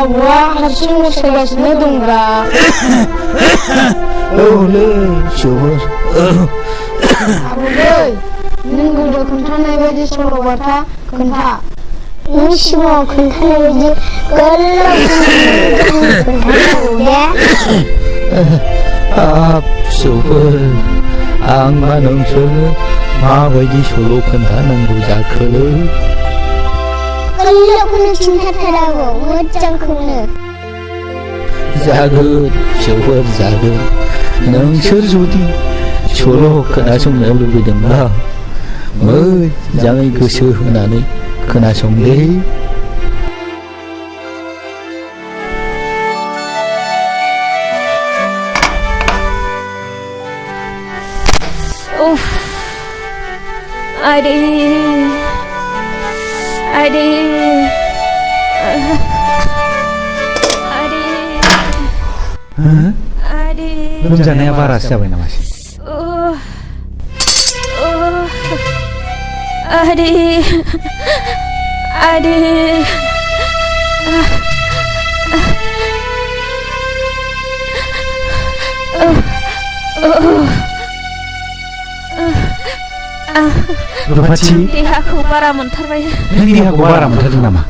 आबौआ हारसिं मोसागासिनो दंब्रा। औलै फिसौफोर। आबौलै नों गोदो खोन्थानाय बायदि सल'बाथा खोन्था। नों सिगाङाव खोन्थानाय बायदि गोलाव खोन्थानांगौ दे। फिसौफोर आंबा नोंसोरनो माबायदि सल' खोन्थानांगौ जाखोलै? गोलावखौनो खिन्थाथाराबो मोजांखौनो। जागोन फिसौफोर जागोन। नोंसोर जुदि सल' खोनासंनो लुबैदोंब्ला मोजाङै गोसो होनानै खोनासंदे। Adi, Adi, Adi, Adi. लोमजानाया बारासो जाबाय नामासै? Adi, Adi. रुपाथि, देहाखौ बारा मोनथारबाय। नों देहाखौ बारा मोनथारदों नामा?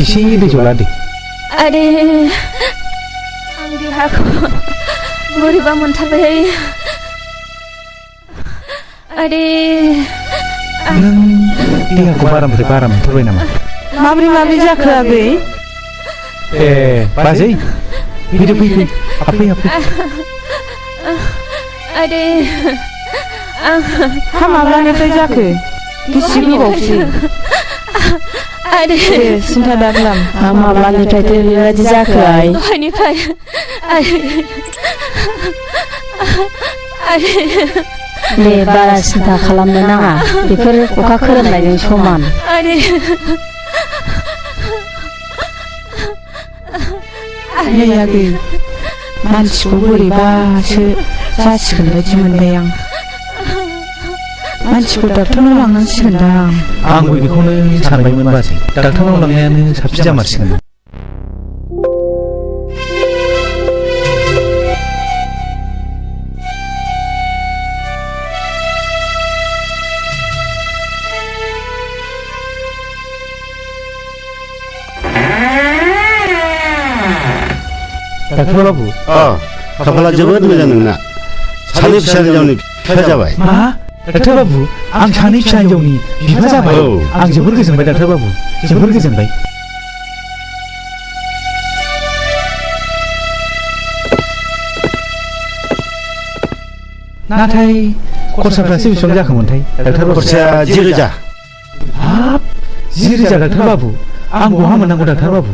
एसे दै जला दे। आरे आं देहाखौ बोरैबा मोनथारबाय। आरे नों देहाखौ बारानिफ्राय बारा मोनथारबाय नामा? माब्रै जाखो आगै? ए बाजै फैदो फै हाबफै हाबफै। आरे माब्लानिफ्राय जाखो? बेसे गोबावसै? आरे सिन्था दाखालाम, माब्लानिफ्रायथो बेबायदि जाखो आइ? दहायनिफ्राय। दे बारा सिन्था खालामनो नाङा, बेफोर अखा खोरोमनायजों समान। आरे नै आगै, मानसिखौ बोरैबासो जासिगोन बायदि मोनबाय आं। मानसिखौ डाक्टारनाव लांनांसिगोन दां। आंबो बेखौनो सानबायमोन बाजै, डाक्टारनाव लांनायानो साबसिन जामारसिगोन। डाक्टार बाबु, खाफाला जोबोद मोजां नोंना। सानै फिसा हिनजावनि बिफा जाबाय। मा? डाक्टार बाबु, आं सानै फिसा हिनजावनि बिफा जाबाय? आं जोबोर गोजोनबाय डाक्टार बाबु, जोबोर गोजोनबाय। नाथाय खरसाफ्रासो बेसेबां जाखोमोनथाय डाक्टार बाबु? खरसाया 10,000। हाब, 10,000 डाक्टार बाबु, आं बहा मोननांगौ डाक्टार बाबु?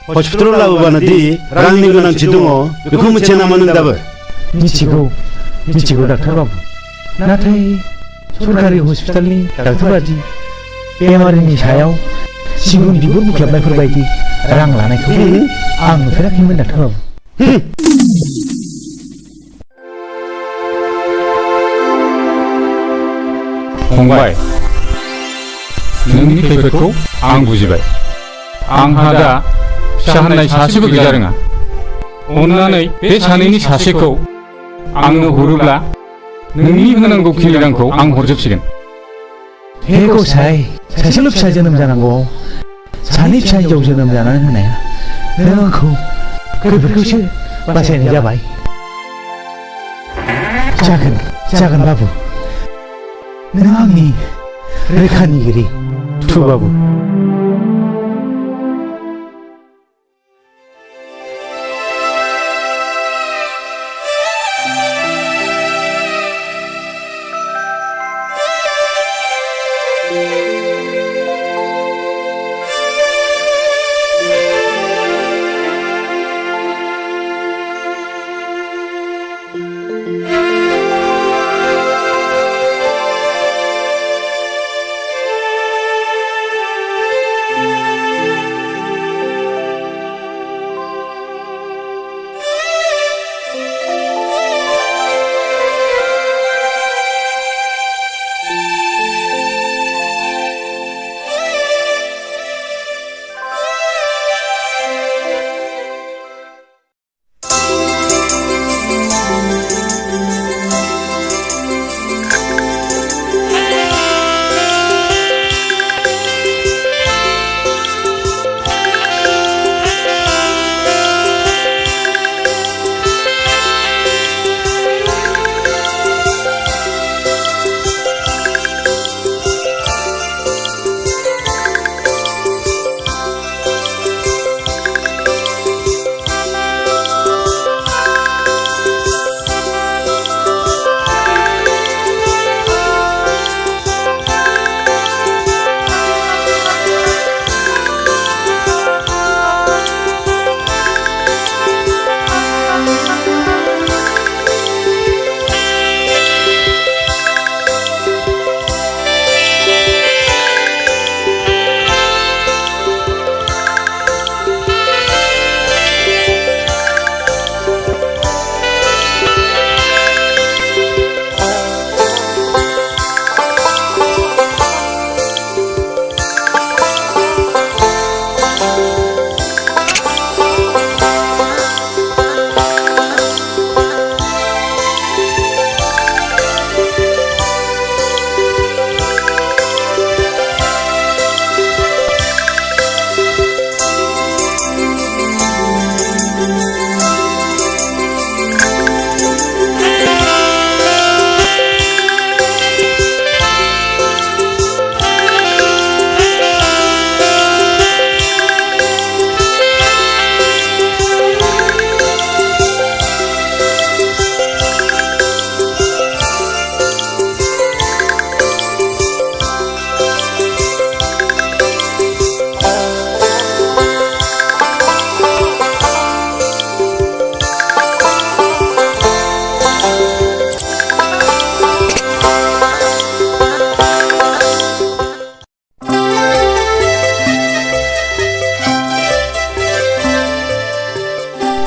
हस्पिटालाव लाबोबानो दि रांनि गोनांथि दङ बेखौ मिथिया नामा नों दाबो? मिथिगौ डाक्टार बाबु। नाथाय सरकारि हस्पिटालनि डाक्टार बादि बेमारिनि सायाव सिगुन बिगुर बुख्लाबनायफोर बायदि रां लानायखौ आं नुफेराखैमोन डाक्टार बाबु। फंबाय, नोंनि खैफोदखौ आं बुजिबाय। आंहा दा फिसा होननाय सासेबो गैया रोङा। अन्नानै बे सानैनि सासेखौ आंनो हरोब्ला नोंनि होनांगौ खिनि रांखौ आं हरजोबसिगोन। हे गसाइ, सासेल' फिसा जोनोम जानांगौ, सानै फिसा हिनजाव जोनोम जानानै होनाया नों आंखौ खैफोदखौसो बासायनाय जाबाय। जागोन बाबु, नों आंनि रैखानिगिरि। थु बाबु।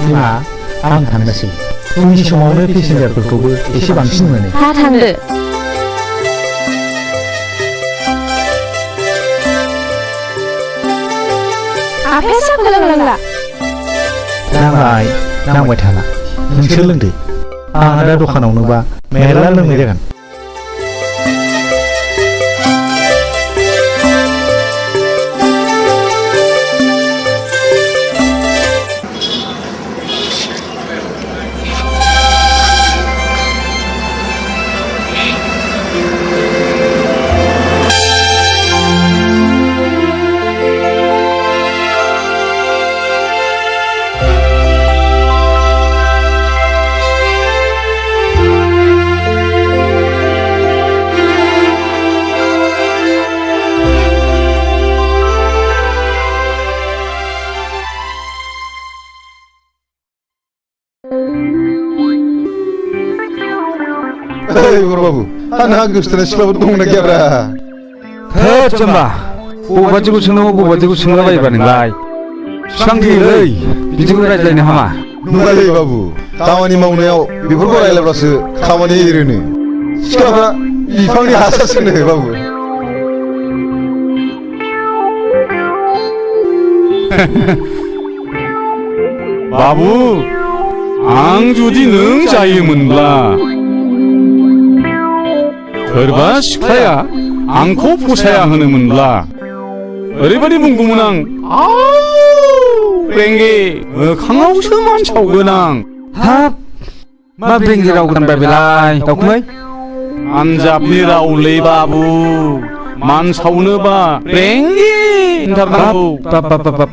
बिमा आं थांनोसै उननि समावनो पेसेन्जारफोरखौबो एसे बांसिन मोनो दा थांदो आफाया साहाखौ लोंलांला नांबाय थाला नोंसोर लोंदो आंहा दा दखानावनोबा मेरला लोंनाय जागोन बाबू आंहा गोसोथोनाय सिख्लाफोर दंना गैयाब्रा थोद जाम्बा बबादिखौ सोंनांगौ बबादिखौ सोंलाबायोब्रा नोंलाय बिसिबां थैयोलै बिदिखौ रायज्लायनो हामा नङालै बाबु खामानि मावनायाव बेफोरखौ रायलायब्लासो खामानि एरोनो सिख्लाफ्रा बिफांनि हासारसोनो बाबु बाबु आं जुदि नों जायोमोनब्ला सोरबा सिख्लाया आंखौ फसाया होनोमोनब्ला ओरैबायदि बुंगौमोन आं ब्रेंगे मोखाङावसो मानसावगोन आं हाब मा ब्रेंगे राव गानबाय बेलाय दाउखुमै आनजाबनि रावलै बाबु मानसावनोबा ब्रेंगे होनथारनांगौ बाब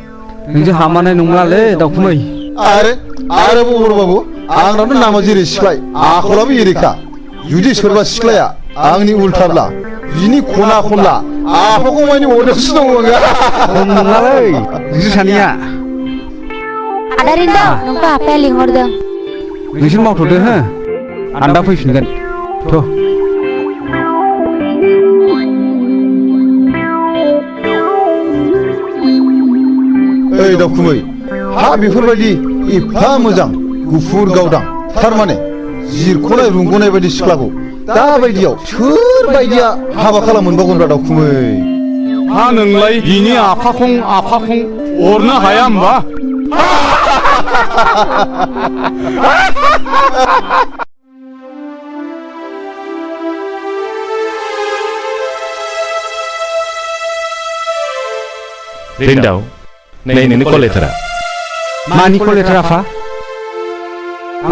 नोंजों हामानाय नंलालै दाउखुमै आरो बाबु आंनावथ' नामा जेरै सिख्लाय आखलाबो एरेखा जुदि सोरबा सिख्लाया आंनि उल्थाब्ला बिनि खना खनला आफाखौ मानि अरदासो दङ नङालै नोंसोर सानैया आदारिन्दा नोंखौ आफाया लिंहरदों नोंसोर मावथ'दो हो आं दा फैफिनगोन थ' ओइ दाउखुमै हा बेफोरबायदि एफा मोजां गुफुर गावदां थारमाने जिरख'नाय रुंग'नाय बायदि सिख्लाखौ दाबायदियाव सोर बायदिया हाबा खालामोनबावगोनब्रा दाउखुमै हा नोंलाय बिनि आफाखं अरनो हाया होमबा रिन्दाव नै नोंनि कलेथारा मानि कलेथार आफा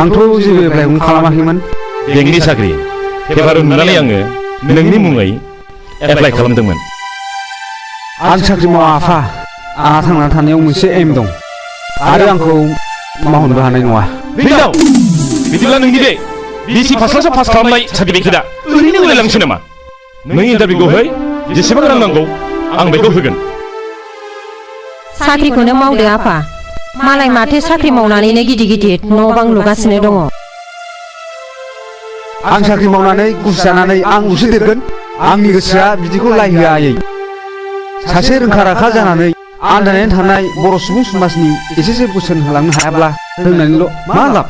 आंथ' जेबो एप्लाइखौनो खालामाखैमोन बेंकनि साख्रि पेपार नुनानै आङो नोंनि मुङै एप्लाइ खालामदोंमोन आं साख्रि मावा आफा आंहा थांना थानायाव मोनसे एम दं आरो आंखौ मावनोबो हानाय नङा रिन्दाव बिदिब्ला नोंनि बे बिसि फास खालामनाय सार्टिफिकेटआ ओरैनो उरायलांसै नामा नों इन्टारभिउखौ है जेसेबां रां नांगौ आं बेखौ होगोन साख्रिखौनो मावदो आफा मालाय माथो साख्रि मावनानैनो गिदिर न' बां लुगासिनो दङ आं साख्रि मावनानै गुस जानानै आं उसे देरगोन आंनि गोसोआ बिदिखौ लायहोआ आयै सासे रोंखा राखा जानानै आन्दायनानै थानाय बर' सुबुं समाजनि एसेसो बोसोन होलांनो हायाब्ला रोंनानैल' मा लाब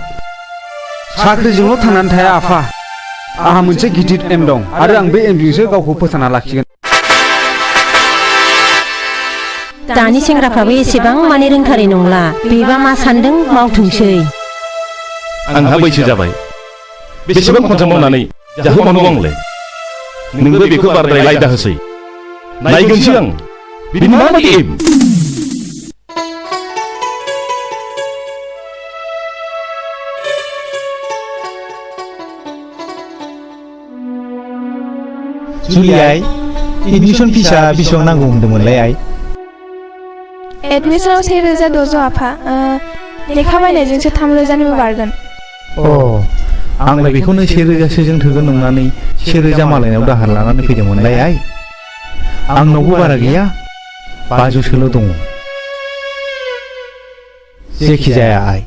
साख्रिजोंल' थांनानै थाया आफा आंहा मोनसे गिदिर एम दं आरो आं बे एमजोंसो गावखौ फोथांना लाखिगोन दानि सेंग्राफ्राबो एसेबां माने रोंथारै नंला बेबा मा सान्दों मावथोंसै आंहा बैसो जाबाय बेसेबां खनसा मावनानै जाहोबावनांगौ आंलाय नोंबो बेखौ बाराद्राय लायदा होसै नायगोनसै आं बिनि माबायदि एम जुलि आइ एडमिसन फिसा बेसेबां नांगौ होनदोंमोनलाय आइ एडमिसनाव 1600 आफा लेखा बायनायजोंसो 3000निबो बारगोन आंलाय बेखौनो 1000सोजों थोगोन नंनानै 1000 मालायनाव दाहार लानानै फैदोंमोनलाय आइ आंनावबो बारा गैया 500सोल' दङ जेखि जाया आइ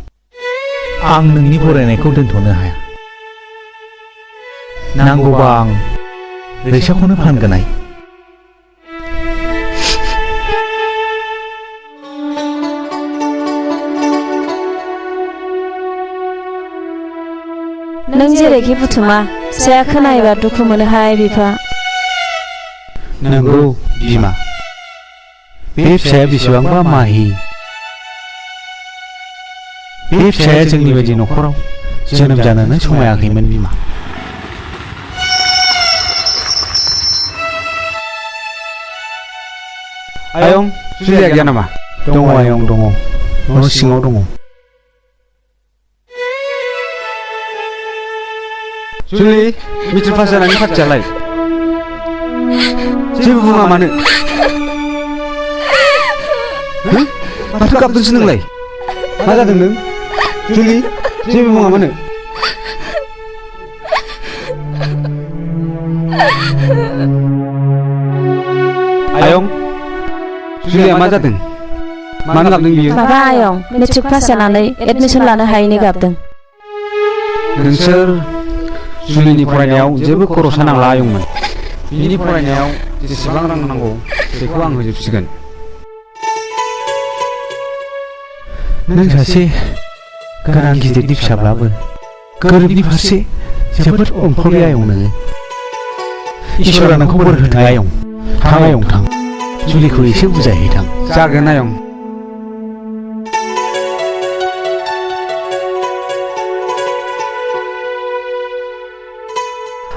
आं नोंनि फरायनायखौ दोनथ'नो हाया नांगौबा आं रैसाखौनो फानगोन आइ नों जेरैखि बुथुमा फिसाया खोनायोबा दुखु मोनोहाय बिफा। नंगौ बिमा, बे फिसाया बेसेबांबा माहि। बे फिसाया जोंनि बायदि न'खराव जोनोम जानोनो समायाखैमोन बिमा। आयं, जुलिया गैया नामा? दङ आयं, दङ, न' सिङाव दङ। जुलि, मेट्रिक पास जानायनि पार्टियालाय जेबो बुङा मानो? माथो गाबदोंसो नोंलाय? मा जादों नों? जुलि, जेबो बुङा मानो? आयं, जुलिया मा जादों? मानो गाबदों बियो? माबा आयं, मेट्रिक पास जानानै एडमिसन लानो हायैनि गाबदों। नोंसोर जुलिनि फरायनायाव जेबो खरसा नांला आयंमोन। बिनि फरायनायाव जेसेबां रां नांगौ बेखौ आं होजोबसिगोन। नों सासे गोनां गिदिरनि फिसाब्लाबो गोरिबनि फारसे जोबोद अनफावरि आयं नोङो। इसोरा नोंखौ बोर होथों आयं। थां आयं थां, जुलिखौ एसे बुजायहैथां। जागोन आयं।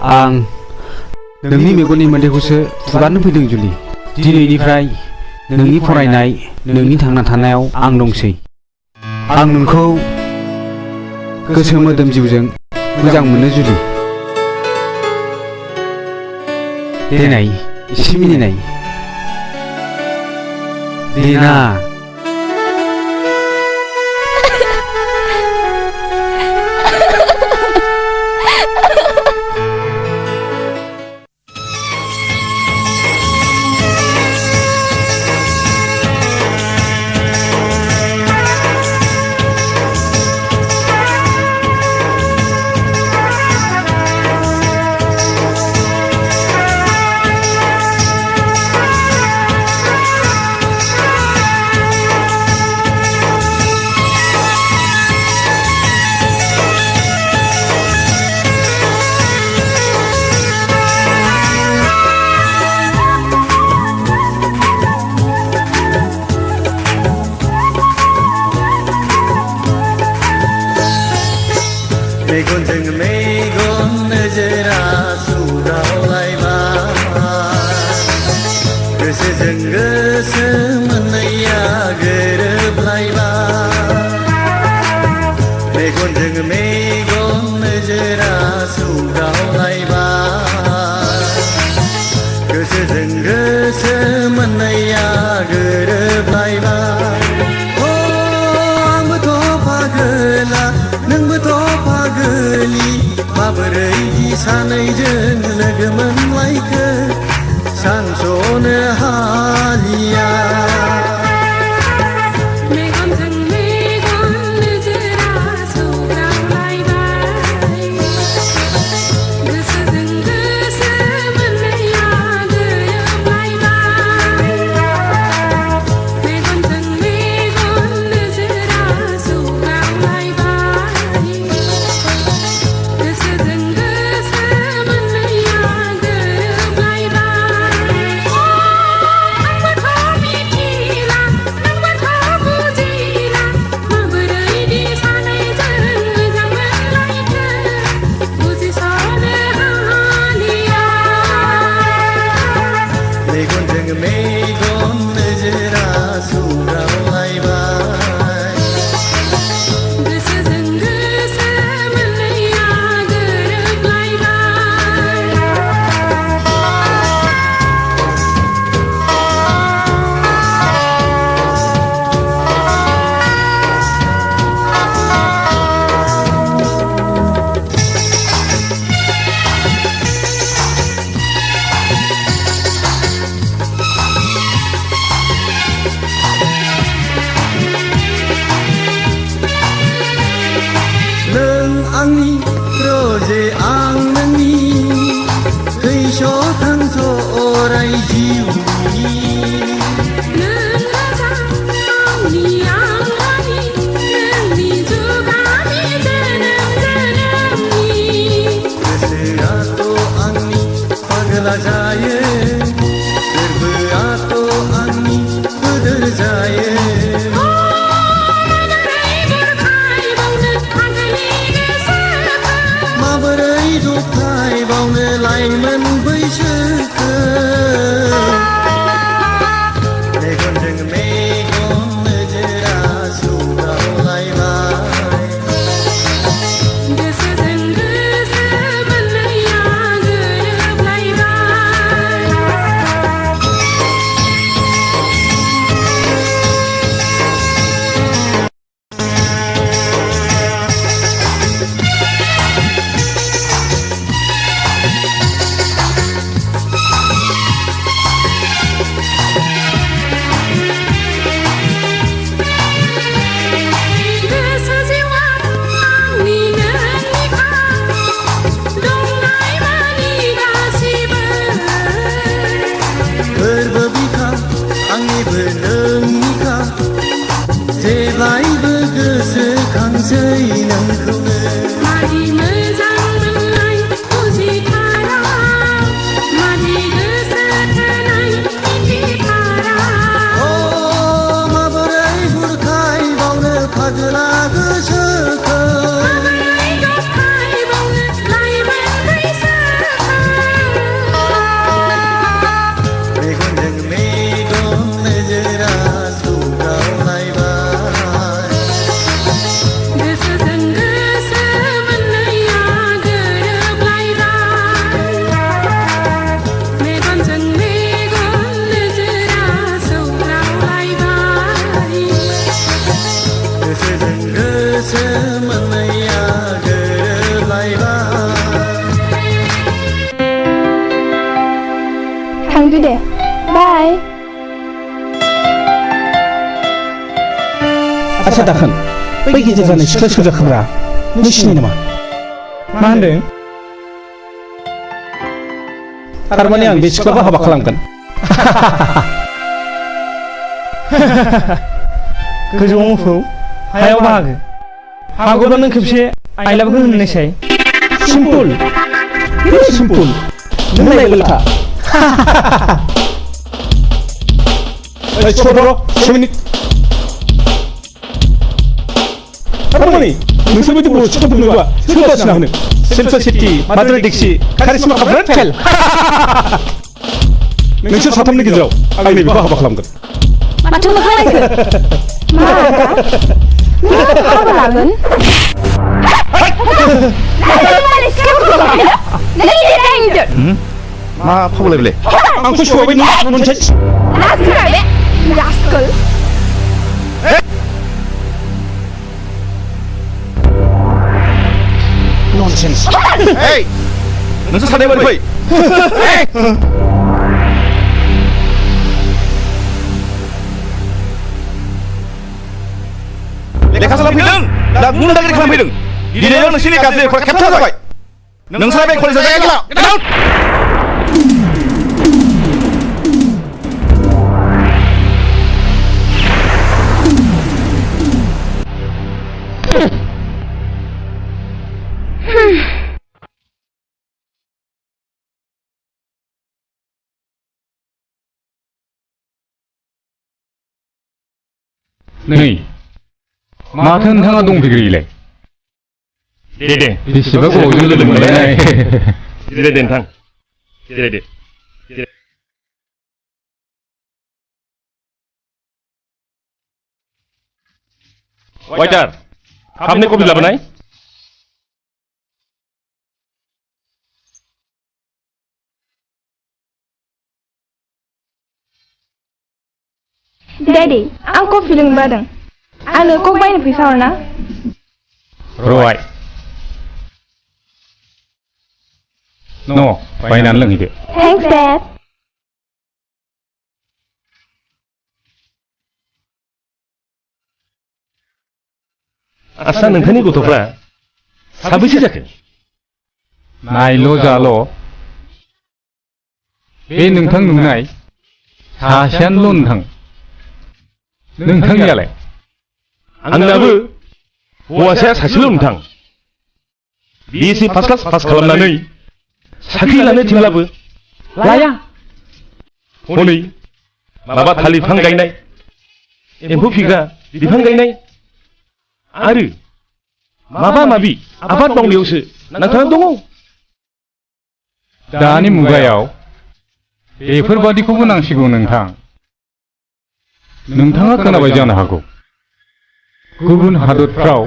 आं नोंनि मेगननि मोदैखौसो फुगारनो फैदों जुलि। दिनैनिफ्राय नोंनि फरायनाय, नोंनि थांना थानायाव आं दंसै। आं नोंखौ गोसो मोदोम जिउजों मोजां मोनो जुलि। देनाय एसे मिनिनाय। देना। मेगनजों मेगन नोजोरा सुदावलायबाय, गोसोजों गोसो मोननैया गोरोबलायबाय। मेगनजों मेगन नोजोरा सुदावलायबाय, गोसोजों गोसो मोननैया गोरोबलायबाय। पागोलि माबोरै सानैजों लोगो मोनलायखो सानस'नो हालिया। जेब्लायबो गोसोखांसै नोंखौनो मादि मोजां मोननाय बुजिथारा मादि गोसो थोनाय मिथिथारा अ माबोरै बुरखाय बावनो फागोला गोसोखौ माबोरै जखाय बावनो लाइमोन बैसोखौ मेगनजों मेगन नोजोरा सौग्रावलायबाय गोसोजों गोसो मोननैया गोरोबलायबाय मेगनजों मेगन नोजोरा सौग्रावलायबाय गोसोजों गोसो मोननैया गोरोबलायबाय थांदो दे बाय आच्छा दाखोन बै गेजेर जानाय सिख्ला सोरजाखोब्रा नों सिनाय नामा मा होनदों थारमाने आं बे सिख्लाखौ हाबा खालामगोन गोजौआव मोफौ हायाव बाहागो हागौब्ला नों खेबसे आइलाबो होननायसाय सिम्पोल सिम्पोल नों लाइबोलखा छोड़ से मिनिट थारमाने नोंसोर बायदि बर' सिख्लाफोर नुबा सोर बासिना होनो शिल्पा शेट्टी माधुरी दीक्षित कारिश्मा कापुर फेल नोंसोर साथामनि गेजेराव आं नैबेखौ हाबा खालामगोन माथो मोखां नायखो मा नों हाबा लागोन मा फावलाय बेलाय आंखौ सौबाय नन्सेन्स रास्केल नन्सेन्स ओइ नोंसोर सानै मारै फै लेखा खालामफैदों दा गुन्दागिरि खालामफैदों दिनै आं नोंसोरनि गाज्रि रेकर्ड खेबथा जाबाय नोंसोरा बे कलेजाव जायगा गैला नै माथो नोंथाङा दंफैग्रोयोलाय दे बेसेबा गोबावजों लोगो मोनलायनाय जिराय दे नोंथां जिराय दे वाइटार खामनि कफि लाबोनाय डैडी आं कफि लोंनो बादों आंनो कक बायनो फैसा हरना रय न' बायनानै लोंहैदो थैंक्स डैड आस्सा नोंथांनि गथ'फ्रा साबैसे जाखो नायल' जाल' बे नोंथां नुनाय सासेयानोल' नोंथांनियालाय आंनाबो हौवासाया सासेल' नोंथां BSc फार्स्ट क्लास पास खालामनानै साख्रि लानो थिनब्लाबो लाया हनै माबा थालिर बिफां गायनाय एम्फौ फिग्रा बिफां गायनाय आरो माबा माबि आबाद मावनायावसो नांथाना दङ दानि मुगायाव बेफोरबादिखौबो नांसिगौ नोंथां नोंथाङा खोनाबाय जानो हागौ गुबुन हादरफ्राव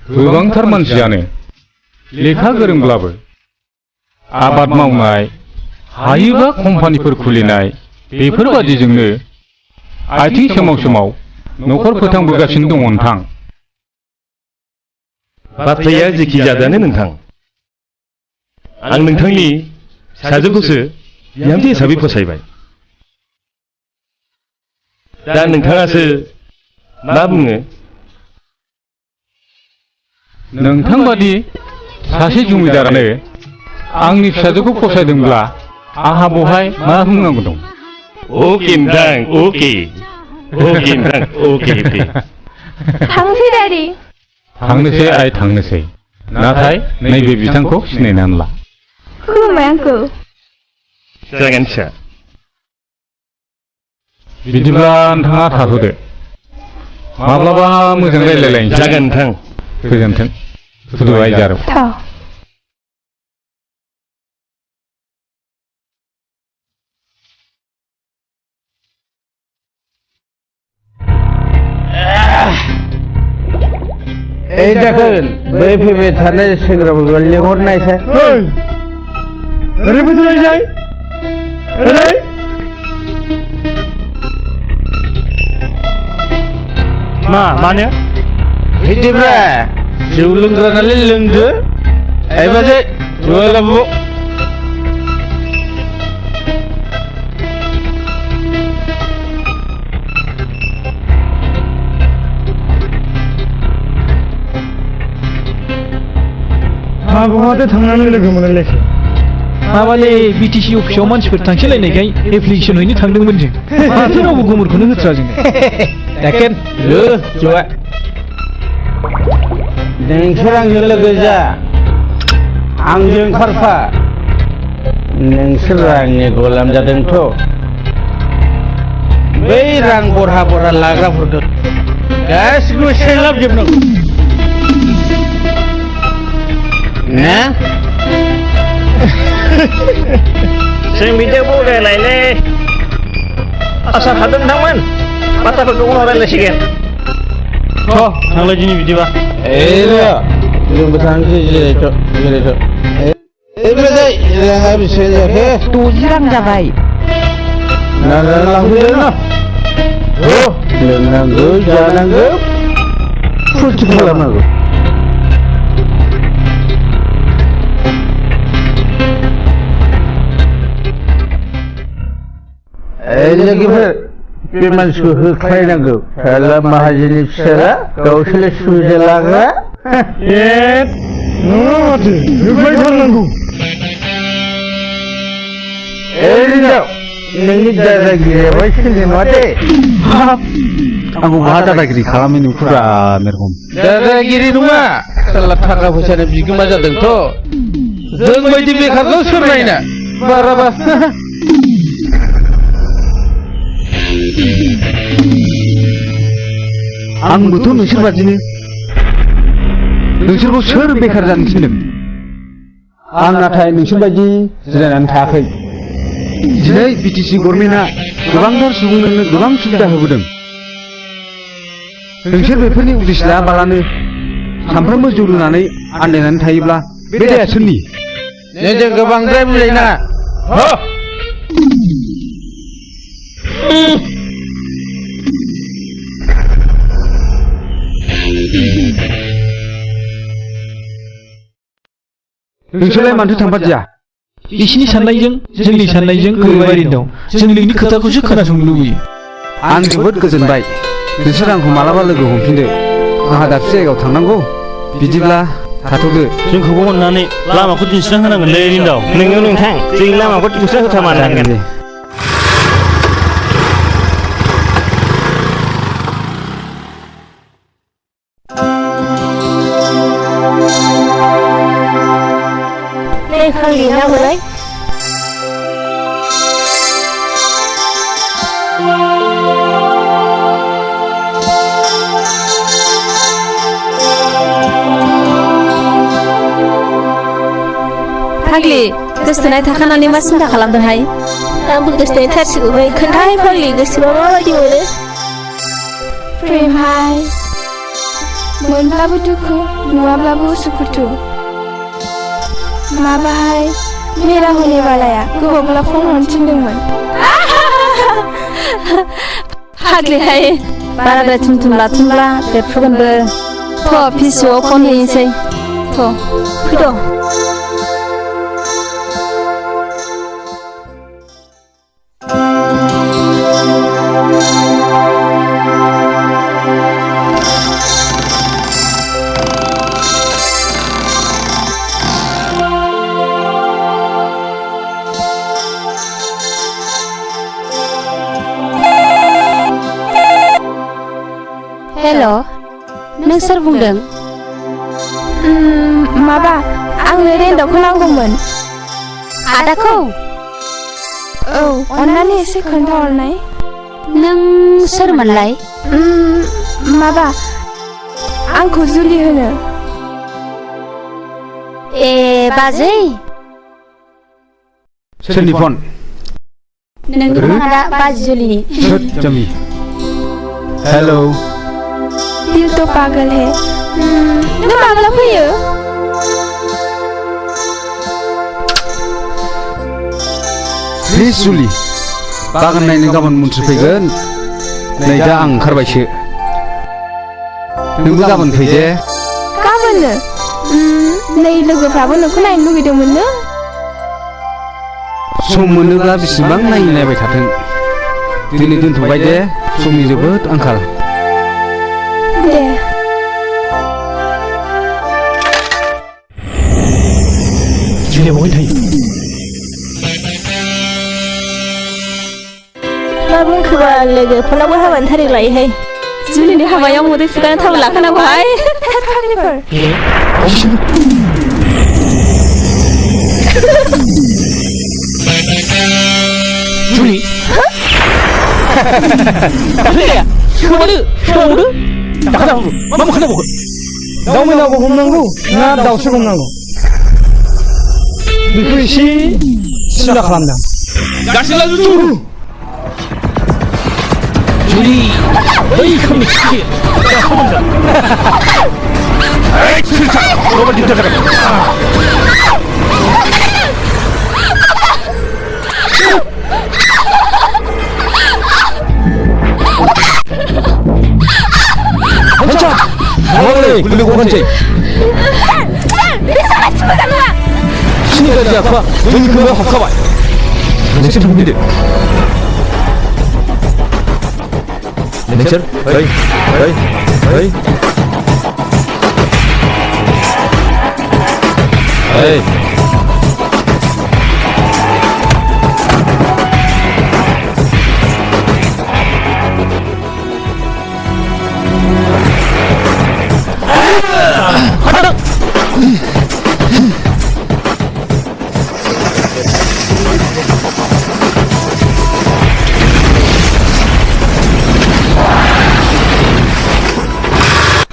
गोबांथार मानसियानो लेखा गोरोंब्लाबो आबाद मावनाय हायोबा कम्पानिफोर खुलिनाय बेफोरबादिजोंनो आथिं सोमाव सोमाव न'खर फोथांबोगासिनो दङ नोंथां बाथ्राया जेखि जादोआनो नोंथां आं नोंथांनि फिसाजोखौसो बिहामजो हिसाबै फसायबाय दा नोंथाङासो मा बुङो नोंथां बादि सासे जुमिदारानो आंनि फिसाजोखौ फसायदोंब्ला आहा बहाय मा बुंनांगौ दं अके नोंथां अके नोंथां अके 당세다리. थांनोसै आइ थांनोसै नाथाय नैबे बिथांखौ सिनायनानै ला खुलुमबाय आंखौ जागोन फिसा बिदिब्ला नोंथाङा थाथ'दो माब्लाबा मोजां रायलायलायनोसै जागोन नोंथां गोजोन्थों खुलुमबाय जारौ थ' এই দেখেন बै फैबाय थानाय सेंग्राफोरखौ लिंहरनायसाय ओरै फैदो जाय ओरै मानो बिदिब्रा जौ लोंग्रा नालाय लोंदो एबाजे जौआलाबो बहाथो थांनानै लोगो मोनलायलायखो माबालै बिटिसि अफिसाव मानसिफोर थांसैलायनायखाय एप्लिकेसन हैनो थांदोंमोन जों माथो रावबो गोमोरखौनो होथ्रा जोंनो देखेन लो जौआ नोंसोर आंजों लोगो जा आंजों ओंखारफा नोंसोर आंनि गलाम जादोंथ' बै रां बरहा बरहा लाग्राफोरखौ गासिबो सेलाबजोबनांगौ ना जों बिदियाव बुंलायलायलै आसा थादों नोंथांमोन बाथ्राफोरखौ उनाव रायलायसिगोन थांलाय दिनै बिदिबा जोंबो थांसै जिरायथ' एबारै राङा बेसे जाखो 60 रां जाबाय नांगौ लांफैदो ना लोंनांगौ जानांगौ फुरथि खालामनांगौ लोगोफोर बे मानसिखौ होख्लायनांगौ साला माहाजोननि फिसाला गावसोरलाय सुबिदा लाग्रा माथो होख्लायथारनांगौ नोंनि दादागिरियाबो सोलिनाय नङा दे आंखौ बहा दादागिरि खालामनो नुखुरा मेरगम दादागिरि नङा साला थाखा फैसानि बिगोमा जादोंथ' जोंबायदि बेखारखौ सोर नायना बाराबा आंबोथ' नोंसोर बादिनो नोंसोरखौ सोर बेखार जानो थिनदों आं नाथाय नोंसोर बायदि जिरायनानै थायाखै दिनै बिटिसि गभर्नमेन्टआ गोबांथार सुबुंनो गोबां सुबिदा होबोदों नोंसोर बेफोरनि उदिस लायाबालानो सानफ्रोमबो जौ लोंनानै आन्दायनानै थायोब्ला बे दाया सोरनि नोंजों गोबांद्राय बुजायनाङा नोंसोरलाय मानोथो थांफादिया बिसिनि साननायजों जोंनि साननायजों गोरोबारि दं जों नोंनि खोथाखौसो खोनासंनो लुबैयो आं जोबोद गोजोनबाय नोंसोर आंखौ मालाबा लोगो हमफिनदो आंहा दाबसे जायगायाव थांनांगौ बिदिब्ला थाथ'दो जोंखौबो अननानै लामाखौ दिन्थिना होनांगोनलै रिन्दाव नोङो नोंथां जोंनि लामाखौ दिन्थिना होथारमारनांगोन लेखा लिरनांगौलाय फाग्लि गोसथोनाय थाखानानै मा सिन्था खालामदोंहाय आंबो गोसोनाय थारसिगौहाय खोन्थाहाय फाग्लि गोसोबा माबायदि मोनो प्रेमहाय मोनब्लाबो दुखु नुवाब्लाबो उसुखुथु माबाहाय मेरा होने बालाया गोबावब्ला फन हरनो थिनदोंमोन फाग्लिहाय बाराद्राय थुमथुम लाथुमब्ला बेरफ्रुगोनबो थ' पिसिअ फन हैनोसै थ' फैद' हेल' नों सोर बुंदों? माबा आंनो रेन्टआवखौ नांगौमोन। आदाखौ? औ अन्नानै एसे खोन्थाहरनाय। नों सोरमोनलाय? माबा आंखौ जुलि होनो। ए बाजै सोरनि फन? नोंनि फना दा बाजै जुलिनि। जमी हेलो दिल तो पागल है। नों माब्ला फैयो? प्लिज जुलि बागान नायनो गाबोन मन्थ्रि फैगोन। नै दा आं ओंखारबायसो। नोंबो गाबोन फै दे। गाबोननो? नै लोगोफ्राबो नोंखौ नायनो लुगैदोंमोननो। सम मोनोब्ला बेसेबां नायबाय थाथों। दिनै दोनथ'बाय दे, समनि जोबोद आंखाल। दे। जुलिया बहाय थायो? मा बुंखोबा लोगो फनावबो हाबानि थारिख लायोहाय। जुलिनि हाबायाव मोदै सुगानो थाब लाखानांगौहाय। जुलि दाख्लैया सोमावदो दाखादा मा मोखानांगौ? दाउ मैनाखौ हमनांगौ ना दाउसो हमनांगौ? बेखौ एसे सिन्था खालामदों। जुलि बै खोमनि खि 굴리고 번째 신이까지 아파 너희 그거 합가봐 넥처 준비돼 넥처 어이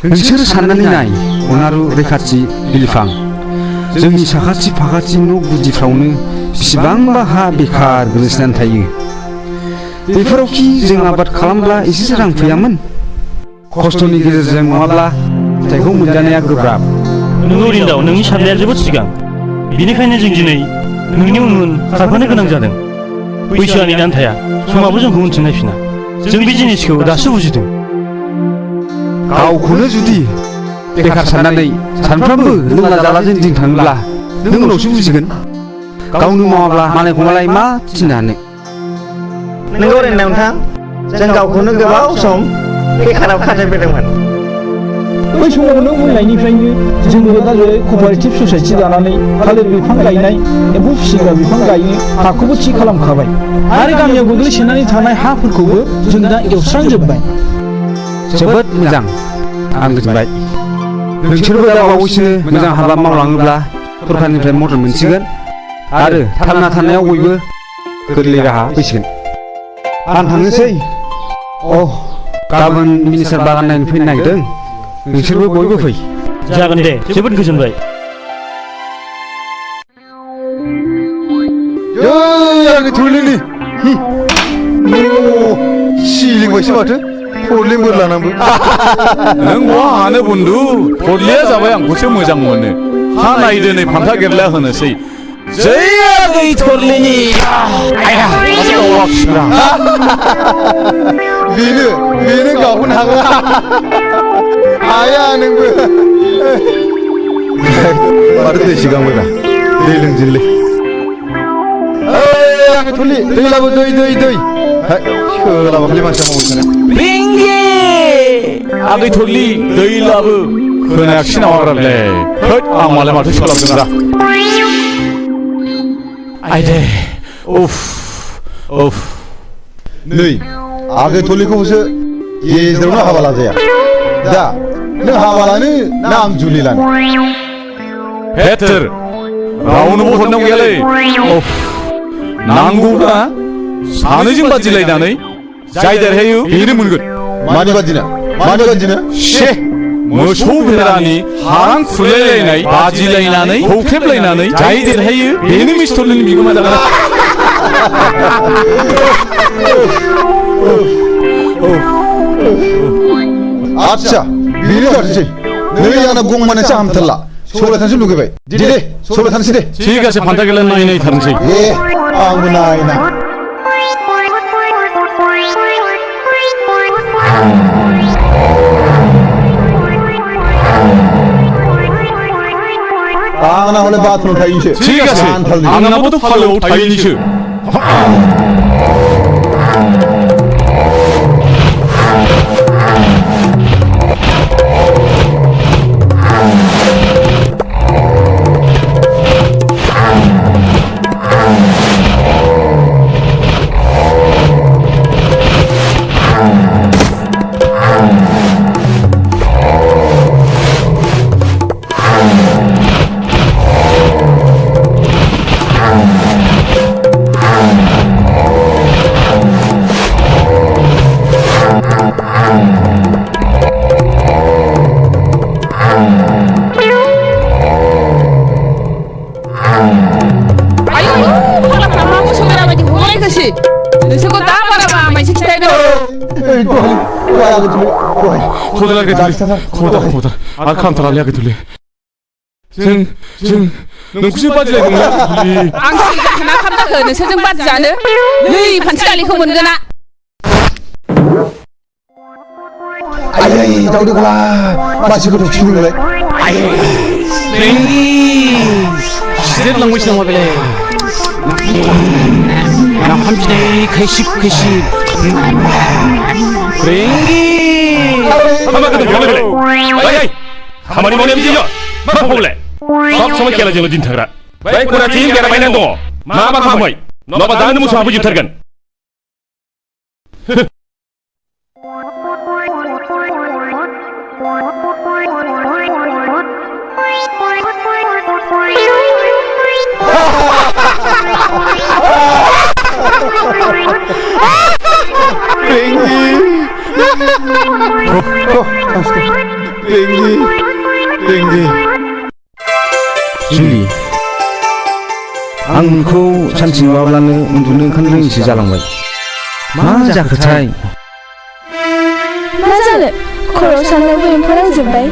नोंसोर साननानै नाय अनारु रैखाथि बिलिफां जोंनि साखाथि फाखाथि न' गुदिफ्रावनो बेसेबांबा हा बेखार गोलैसोनानै थायो। बेफोरावखि जों आबाद खालामब्ला एसेसो रां फैयामोन? खस्थ'नि गेजेरजों नङाब्ला फिथाइखौ मोनजानाया गोब्राब। नोंगौ रिन्दाव, नोंनि साननाया जोबोद सिगां। बेनिखायनो जों दिनै नोंनि उन उन खारफानो गोनां जादों। बैसोआ नेनानै थाया, समाबो जोंखौ उनथिं नायफिना। जों बे जिनिसखौ दासो बुजिदों। गावखौनो जुदि बेखार साननानै सानफ्रोमबो लोंला जाला जों दिन थाङोब्ला नों उनावसो बुजिगोन। गावनो मावाब्ला मालायखौमालाय मा थिननो हानो? नोंगौ नोंथां, जों गावखौनो गोबाव सम बेखाराव खाथायबोदोंमोन। बै समाव नों बुंनायनिफ्रायनो जोंबो दा जेरै कपारेटिभ ससाइटि दानानै थालिर बिफां गायनाय, एम्फौ फिसिग्रा बिफां गायनो हाखौबो थि खालामखाबाय आरो गामियाव गोग्लैसोनानै थानाय हाफोरखौबो जों दा एवस्रांजोब्बाय। जोबोद मोजां, आं गोजोनबाय। नोंसोरबो दा बावैसोनो मोजां हाबा मावलाङोब्ला सरकारनिफ्राय मदद मोनसिगोन आरो थांना थानायाव बयबो गोरलै राहा फैसिगोन। आं थांनोसै। गाबोन मिनिस्टार बागान नायनो फैनो नागिरदों, नोंसोरबो बयबो फै। जागोन दे, जोबोद गोजोनबाय। आंनि थुलिनि सिलिंबायसो माथो थरलें बोर लानांबो। नों बहा हानो बुन्दु? थरलेया जाबाय आंखौसो मोजां मोनो। हा नाय दिनै फांखा गेरला होनोसै। जै आगै थरलेनि बेनो गावहोनो हागोन। हाया नोंबो। माथो दै सिगांबो दा दै लोंजेनलै। आंनि थुलि दै लाबो, दै सोलाबाखलै मानसिया मावबाय थानो। आगै थरलि दै लाबो। खोनायाखिसै नामाब्रालै? होद, आं मालाय माथो सोलाबदों रा। आइदे उफ। नै आगै थुलिखौसो गेजेरावनो हाबा लाजाया। दा नों हाबा लानो ना आं जुलि लानो हेथोर रावनोबो हरनांगौ गैयालै नांगौब्ला सानैजों बादिलायनानै जाय देरहायो बेनो मोनगोन मानि बादिनो शे मोसौ भेरानि हारां खुलायलायनाय बादिलायनानै हौख्रेबलायनानै जाय देरहायो बेनो मिस्टरनि बिगोमा जागोन आच्छा बेनो जाथोंसै नै आंना गंमानोसो हामथारला सौलायथानोसै लुगैबाय दे सौलायथानोसै दे ठीक আছে फान्था गेलेन नायथारनोसै आंबो नायना आंना हले बाथरुम थाहैनोसै ठीक আছে आंनाबोथ' फालोआव थाहैनोसै खदार आरो खामथारालै आगैथुलि जों नोंखौसो बादिलायदोंमोन आं सिगांना खामदाखो नोंसोरजों बादि जानो नै फानथि दालिखौ मोनगोना आयै दाउदै गला मानसिखौथ' फिनोलाय सिदेर लांबायसो नामा बेलाय नाफाम बिदै खैसिब खामानि मावनाया बिदिनो मा फावलाय सब समय खेलाजोंल' दिन थाग्रा बै खनाथिं बेरा बायनानै दङ मा खालामै नङाबा दानो मोसौ हाबोजोबथारगोन जुलि आं नोंखौ सानसे नुवाब्लानो उन्दुनो ओंखारनो रोङिसो जालांबाय मा जाखोथाय मा जानो खर'आव साननायबो एम्फौ नांजोब्बाय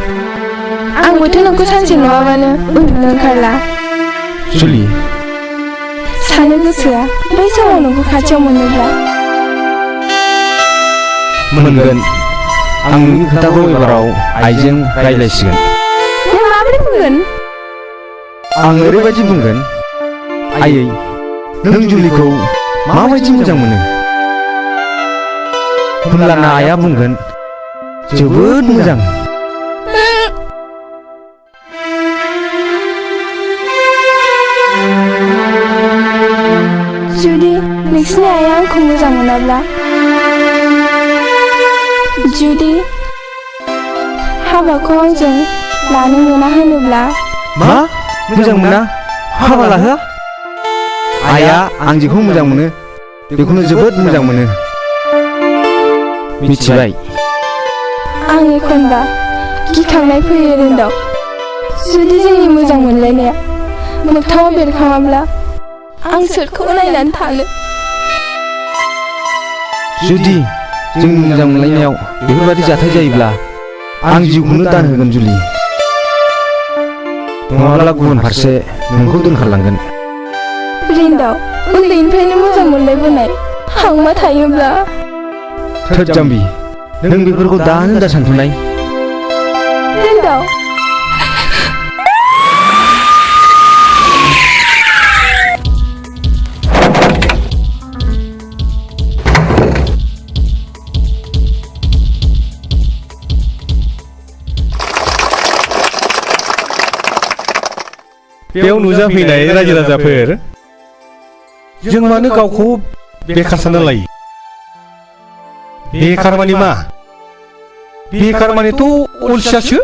आंबोथ' नोंखौ सानसे नुवाबानो उन्दुनो ओंखारला जुलि सानो गोसोआ बै समाव नोंखौ खाथियाव मोनोब्ला मोनगोन आं नोंनि खोथाखौ एबाराव आइजों रायज्लायसिगोन नों माबोरै बुंगोन आं ओरैबायदि बुंगोन आयै नों जुलिखौ माबायदि मोजां मोनो होमब्लाना आइया बुंगोन जोबोद मोजां जुदि नोंसिनि आइया आंखौ मोजां मोनाब्ला जुदि हाबाखौ आंजों लानो मोना होनोब्ला मा मोजां मोना हाबा लाहोआ आइया आं जेखौ मोजां मोनो बेखौनो जोबोद मोजां मोनो मिथिबाय आं एखनबा गिखांनाय फैयो रोंदाव जुदि जोंनि मोजां मोनलायनाया मोगथाङाव बेरखाङाब्ला आं सोरखौ नायनानै थानो जुदि जोंनि मोजां मोनलायनायाव बेफोरबायदि जाथाय जायोब्ला आं जिउखौनो दान होगोन जुलि नङाब्ला गुबुन फारसे नोंखौ दोनखारलांगोन रिन्दाव उन्दैनिफ्रायनो मोजां मोनलायबोनाय हांमा थायोब्ला थोद जाम्बि नों बेफोरखौ दानो दा सानथुनाय रिन्दाव बेयाव नुजाफैनाय रायजो राजाफोर जों मानो गावखौ बेखार सानना लायो बेखार मानि मा बेखार मानेथ' अलसियासो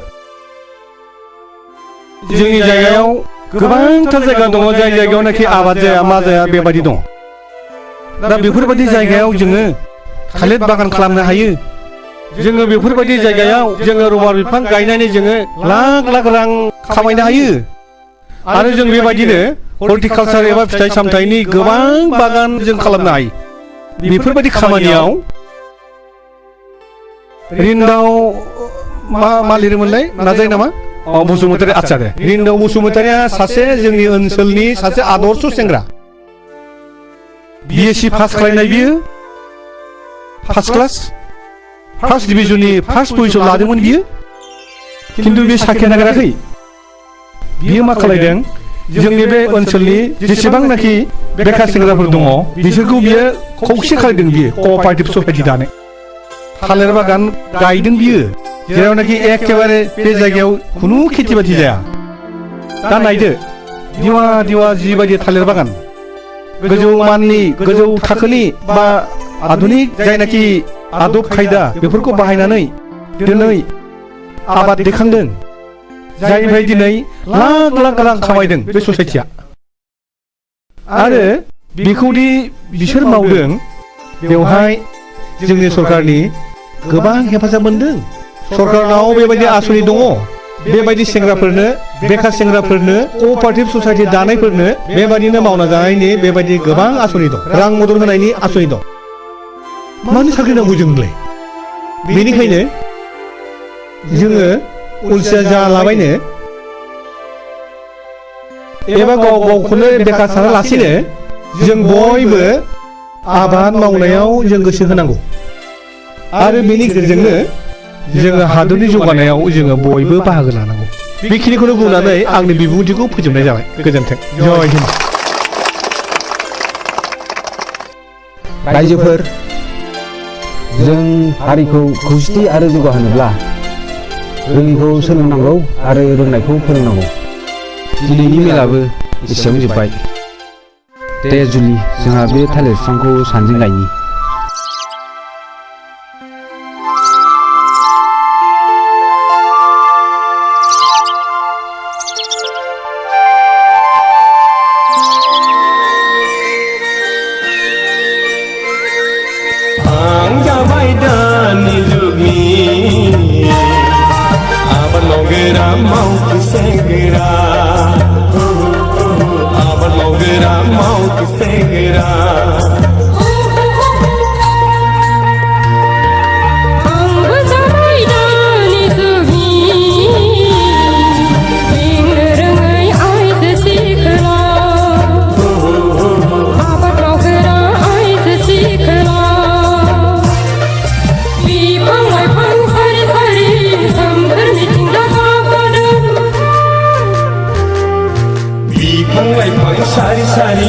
जोंनि जायगायाव गोबांथार जायगा दङ जाय जायगायावनाखि आबाद जाया मा जाया बेबायदि दं दा बेफोरबायदि जायगायाव जोङो थालिर बागान खालामनो हायो जोङो बेफोरबायदि जायगायाव जोङो रबार बिफां गायनानै जोङो लाख लाख रां खामायनो हायो आरो जों बेबायदिनो हर्टिकालचार एबा फिथाइ सामथाइनि गोबां बागान जों खालामनो हायो बेफोरबायदि खामानियाव रिन्दाव मा लिरोमोनलाय नाजायो नामा बसुमतारी आच्चा दे रिन्दाव बसुमतारीया सासे जोंनि ओनसोलनि सासे आदर्श सेंग्रा BSc पास खालामनाय बियो फार्स्ट क्लास फार्स्ट डिभिजननि फार्स्ट पजिशन लादोंमोन बियो खिन्थु बे साख्रि नागिराखै बियो मा खालामदों जोंनि बे ओनसोलनि जेसेबांनाखि बेखार सेंग्राफोर दङ बिसोरखौ बियो खौसे खालामदों बियो कअपारेटिभ ससाइटि दानो थालिर बागान गायदों बियो जेरावनाखि एखेबारे बे जायगायाव खुनु खेथि बाथि जाया दा नायदो दिवा दिवा जिबायदि थालिर बागान गोजौ माननि गोजौ थाखोनि बा आधुनिक जायनाखि आदब खायदा बेफोरखौ बाहायनानै दिनै आबाद दैखांदों जायनिफ्राय दिनै लाख लाख रां खामायदों बे ससाइटिया आरो बेखौदि बिसोर मावदों बेवहाय जोंनि सरकारनि गोबां हेफाजाब मोनदों सरकारनाव बेबायदि आसनि दङ बेबायदि सेंग्राफोरनो बेखार सेंग्राफोरनो कअपारेटिभ ससाइटि दानायफोरनो बेबायदिनो मावना जानायनि बेबायदि गोबां आसनि दं रां मदद होनायनि आसनि दं मानो साख्रि नांगौ जोंलाय बेनिखायनो जोङो अलसिया जालाबायनो एबा गाव गावखौनो बेखार सानालासिनो जों बयबो आबाद मावनायाव जों गोसो होनांगौ आरो बेनि गेजेरजोंनो जोङो हादरनि जौगानायाव जोङो बयबो बाहागो लानांगौ बेखिनिखौनो बुंनानै आंनि बिबुंथिखौ फोजोबनाय जाबाय गोजोन्थों जय हिन्द रायजोफोर जों हारिखौ खौसेथि आरो जौगाहोनोब्ला रोङिखौ सोलोंनांगौ आरो रोंनायखौ फोरोंनांगौ दिनैनि मेलाबो एसेयावनो जोब्बाय दे जुलि जोंहा बे थालिर बिफांखौ सानैजों गायनि सारी सारी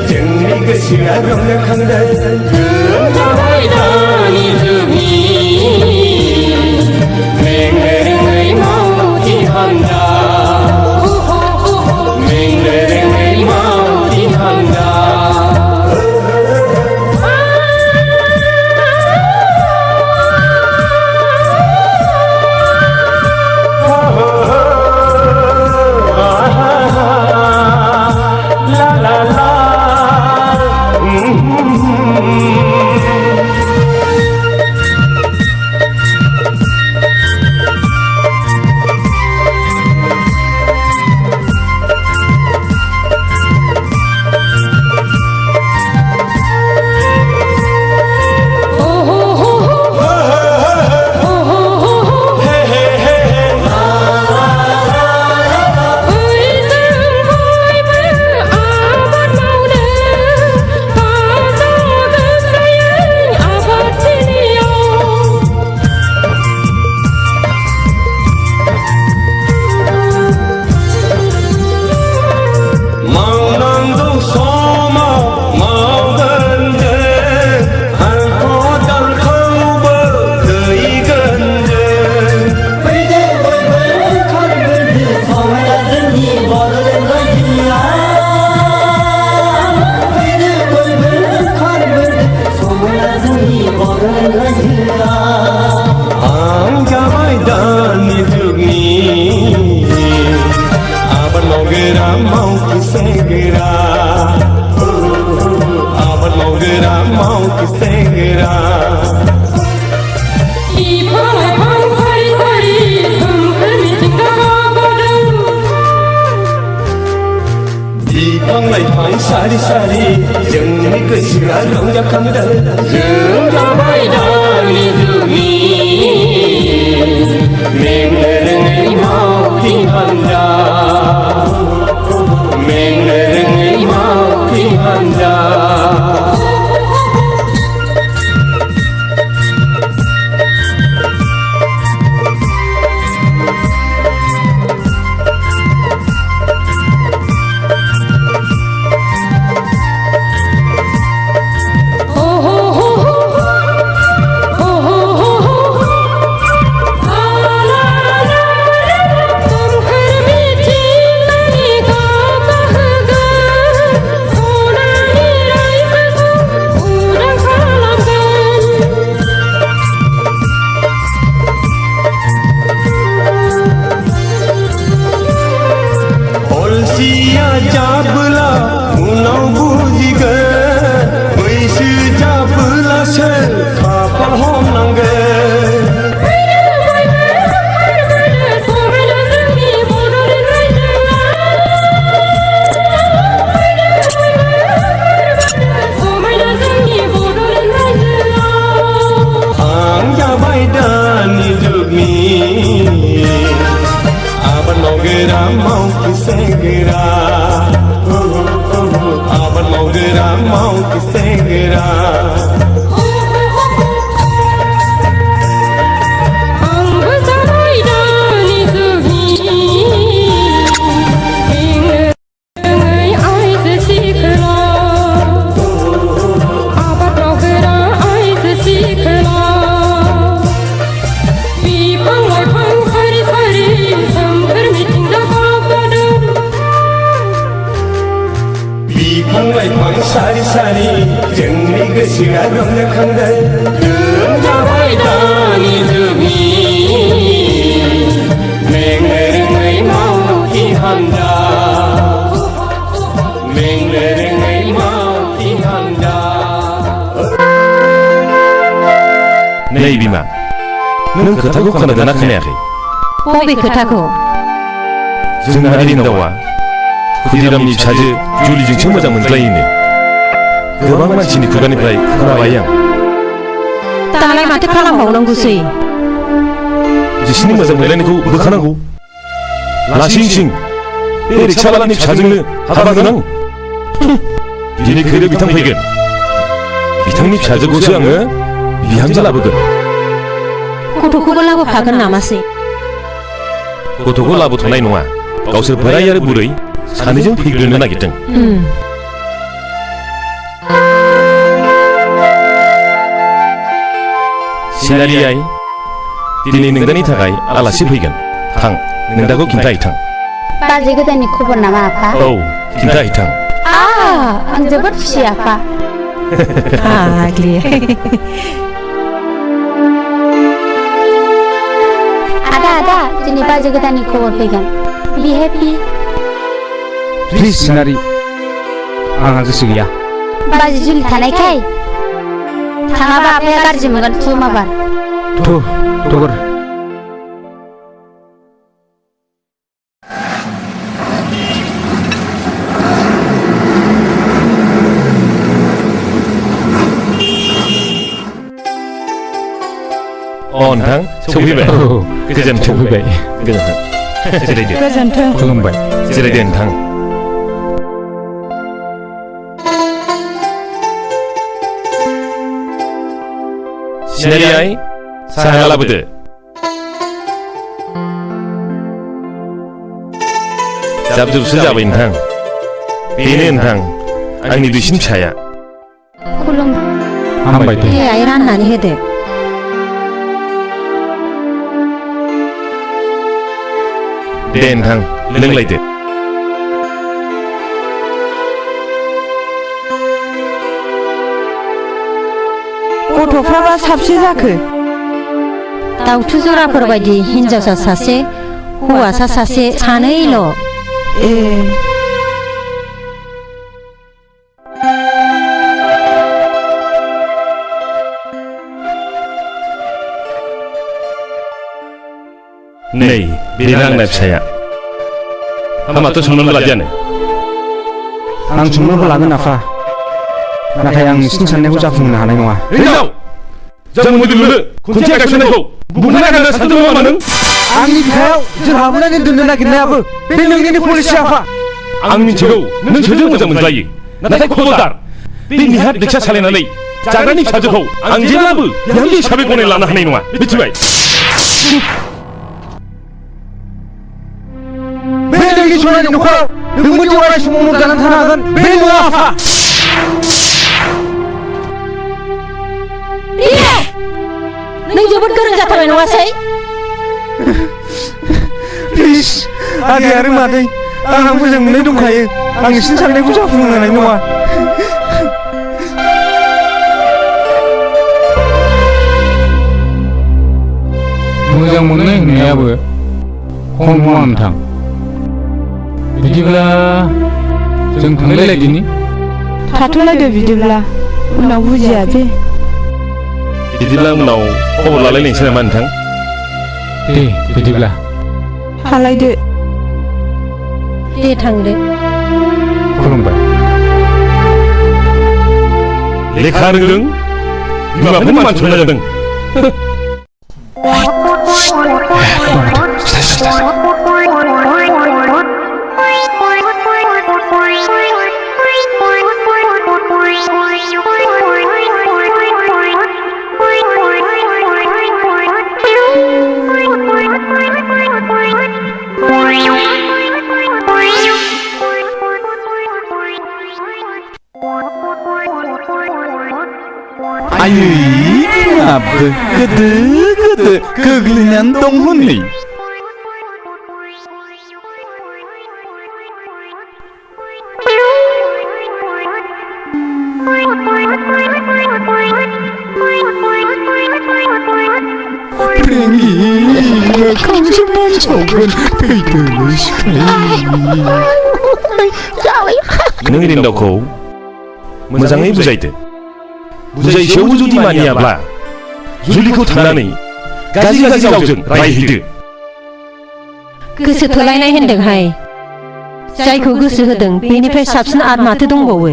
जोंनि गोसोआ रंजाखांदों जाबाय दानि जुगनि मेंनो रोङै मावथि हान्जा मेंनो रोङै मावथि हान्जा la la la सेंग्रा आबाद मावग्रा मावथि सेंग्रा बिफां लाइफां सारि सारि जोंनि गोसोआ रंजाखांदों जों जाबाय दानि जुगनि मेंनो रोङै मावथि हान्जा मेंनो रोङै मावथि हान्जा अलसिया जाबोला उनाव बुजिगोन बैसो जाबोलासो खाफाल हमनांगोन आं जाबाय दानि जुगनि आबाद मावग्रा मावथि सेंग्रा आबाद मावग्रा मावथि सेंग्रा बिफां लाइफां सारि सारि जोंनि गोसोआ रंजाखांदों जों जाबाय दानि जुगनि मेंनो रोङै मावथि हान्जा मेंनो रोङै मावथि हान्जा नै बिमा नों खोथाखौ खोनादोंना खोनायाखै बबे खोथाखौ जोंना इरिन्दावा खुदिरामनि फिसाजो जुलिजोंसो मोजां मोनज्लायोनो गोबां मानसिनि खुगानिफ्राय खोनाबाय आं दालाय माथो खालामबावनांगौसै बिसिनि मोजां मोनलायनायखौ बोखानांगौ लासिं सिं बे रिक्सावालानि फिसाजोंनो हाबा गोनां दिनै खैरो बिथां फैगोन बिथांनि फिसाजोखौसो आङो बिहामजो लाबोगोन गथ'खौबो लाबोफागोन नामासै गथ'खौ लाबोथ'नाय नङा गावसोर बोराय आरो बुरै सानैजों फैग्रोनो नागिरदों सिनारि आइ दिनै नोंदानि थाखाय आलासि फैगोन थां नोंदाखौ खिन्थाहैथां बाजै गोदाननि खबर नामा आफा औ खिन्थाहैथां आं जोबोद खुसि आफा आग्लि आदा दिनै बाजै गोदाननि खबर फैगोन बि हेपि प्लिज सिनारि आंहा गोसो गैया बाजै जुलि थानायखाय थाङाबा आफाया गाज्रि मोनगोन खुमाबार थगर नोंथां सौफैबाय गोजोन्थों सौफैबाय गोजोन्थों जिरायदो गोजोन्थों खुलुमबाय जिरायदो नोंथां सिनारि आइ साहा लाबोदो जाबजुबसो जाबाय नोंथां बेनो नोंथां आंनि दुइसिन फिसाया खुलुम हामबाय दे आइ राननानै होदो दे नोंथां लोंलायदो गथ'फ्राबा साबसे जाखो दाउथु जराफोर बायदि हिनजावसा सासे हौवासा सासे सानैल' नै बेनो आंना फिसाया माथो संनानै लादियानो आं संनोबो लागोन आफा नाथाय आं नोंसिनि साननायखौ जाफुंहोनो हानाय नङा हिनजाव जों मन्दिर लुनो खुन्थिया गायसननायखौ गुबुन नागिरनो सानदों नामा नों आंनि बिखायाव जों हाबनानै दोननो नागिरनायाबो बे नोंनिनो पलिसि आफा आं मिथिगौ नों सोरजों मोजां मोनलायो नाथाय खबरदार बे निहार रिक्सा सालायनानै जाग्रानि फिसाजोखौ आं जेब्लाबो बिहामजो हिसाबै गनाय लानो हानाय नङा मिथिबाय बे नोंनि सनानि न'खराव नोंबो अराय समाव मदद जानानै थानो हागोन बे नङा आफा नों जोबोद गोरों जाथारबाय नङासै प्लिज आदै आरो मादै आंहा मोजां मोननाय दंखायो आं नोंसिनि साननायखौ जाफुंहोनो हानाय नङा मोजां मोननाय होननायाबो खम नङा नोंथां बिदिब्ला जों थांलायलायदिनि थाथ'लायदो बिदिब्ला उनाव बुजिया बे बिदिब्ला उनाव खबर लालायनोसै नामा नोंथां दे बिदिब्ला थालायदो दे थांदो खुलुमबाय लेखा रोंदों बिमाफोरनि मान सनमान जादों आयै बिमाबो गोदो गोग्लैनानै दं हनै नों रिन्दावखौ मोजाङै बुजायदो बुजायसेयावबो जुदि मानियाब्ला जुलिखौ थांनानै गाज्रि रावजों रायहैदो गोसो थोलायनाय होनदोंहाय जायखौ गोसो होदों बेनिफ्राय साबसिन आरो माथो दंबावो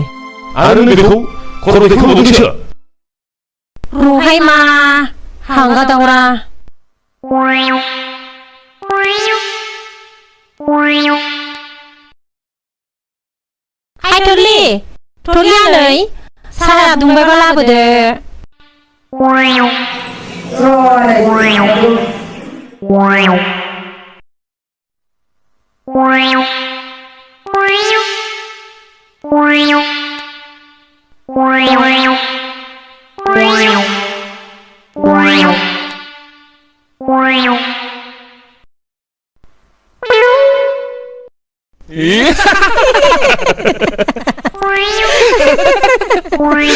आरो नों बेखौ खर' दैखांबावदोंसो रहाय मा हांगा दावरा हाय थरलि आनै साया दुंबायबा लाबोदो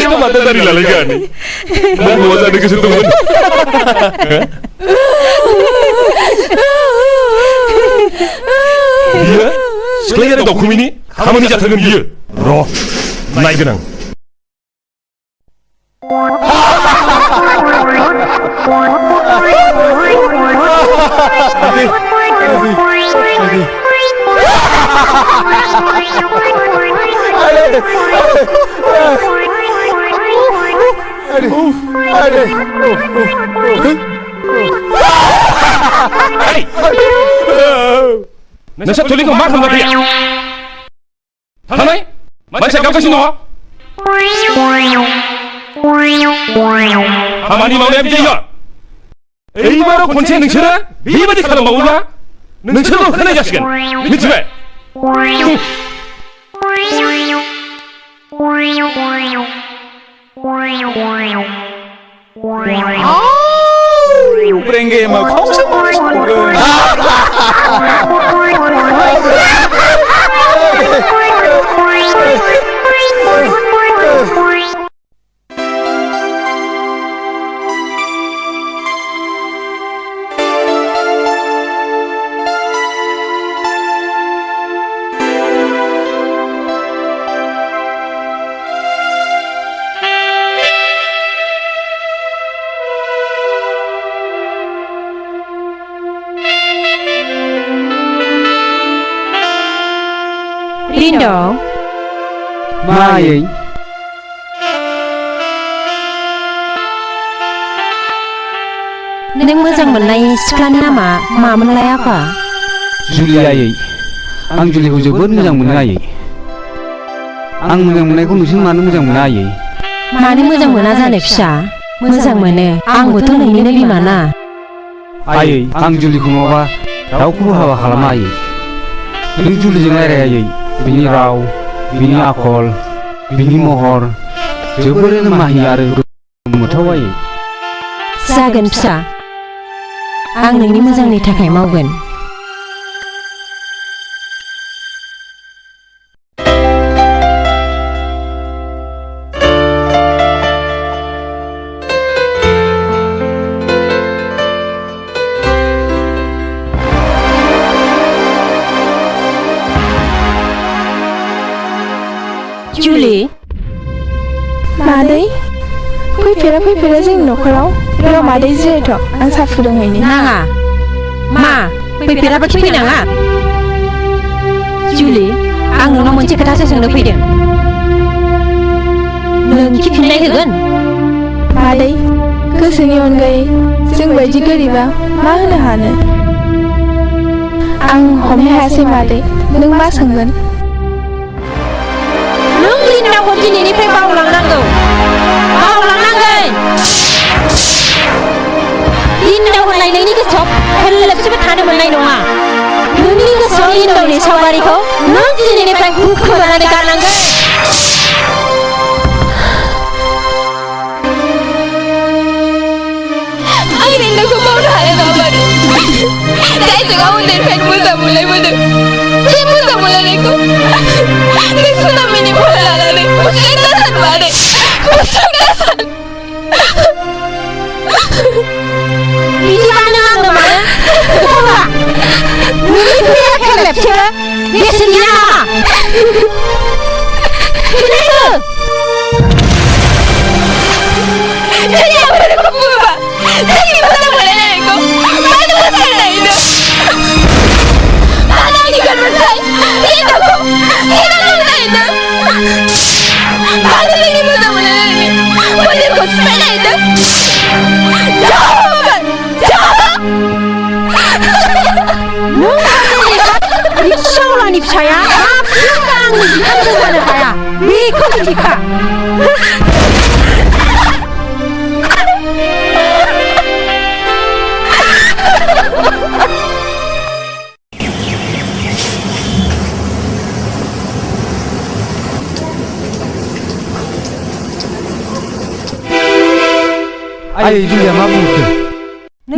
Itu mata dari lalagan nih. Mau bawa sana ke situ pun. Dia, sekali ada dokumen ini, kamu ini jatuhkan dia. Roh, naik genang. Nasa tuloy kang bakal mati. Hanay, mansa ka kasi no. Hamani mau nabi jaya. Baru konsen nungsira, biba di kalam maula. Nungsira kana jaskan. Mitbe. Prenge mau kau semua. Lindo. मायै नों मोजां मोननाय सिख्लानि नामा मामोनलाय आफा? जुलि आयै आं जुलिखौ जोबोद मोजां मोनो आयै आं मोजां मोननायखौ नोंसोर मानो मोजां मोना आयै मानो मोजां मोना जानो फिसा मोजां मोनो आंबोथ' नोंनिनो बिमा ना आयै आं जुलिखौ नङाबा रावखौबो हाबा खालामा आयै नों जुलिजों रायलाय आयै बिनि राव बिनि आखल बिनि महर जोबोरैनो माहि आरो गोमोथाव आयै जागोन फिसा आं नोंनि मोजांनि थाखाय मावगोन जुलि मादै फैफेरा जोंनि न'खराव र' मादै जिरायथ' आं साहा फुदुंहैनि नाङा मा फैफेराबा फैनाङा जुलि आं नोंनाव मोनसे खोथासो सोंनो फैदों नों फिननाय होगोन मादै गोसोनि अनगायै जों बायदि गोरिबा मा होनो हानो आं हमनो हायासै मादै नों मा सोंगोन नों लिन्दाखौ दिनैनिफ्राय बावलांनांगौ लिन्दाव होननाय नोंनि गोसोआव हेल्लेबसेबो थानो मोननाय नङा नोंनि गोसोआव लिन्दावनि सावगारिखौ नों दिनैनिफ्राय हुखुमानानै गारनांगोन आं लिन्दावखौ बावनो हाया मादै जायजों आं उन्दैनिफ्रायनो मोजां मोनलायबोदों बे मोजां मोनलायनायखौ नों सुनामिनि महर लानानै फोजोबनो मादै बिदिबानो आंनो मानो खोथावा नोंनि खोथाया खेलेबसेबो बेसेन गैया नामा फिननायखौ जोंनि आबैखौ बुङोबा जोंनि मोजां मोनलायनायखौ मानो मोसायनायनो मानो आंनि गोरबोनिफ्राय लिन्दावखौ एगारनांनायनो मानो जोंनि मोजां मोनलायनायनि मन्दिरखौ सिफायनायनो बिसावलानि फिसाया माब्लाबा आंनि बिहामजो जानो हाया बेखौ मिथिखा आयै जुलिया मा बुंखो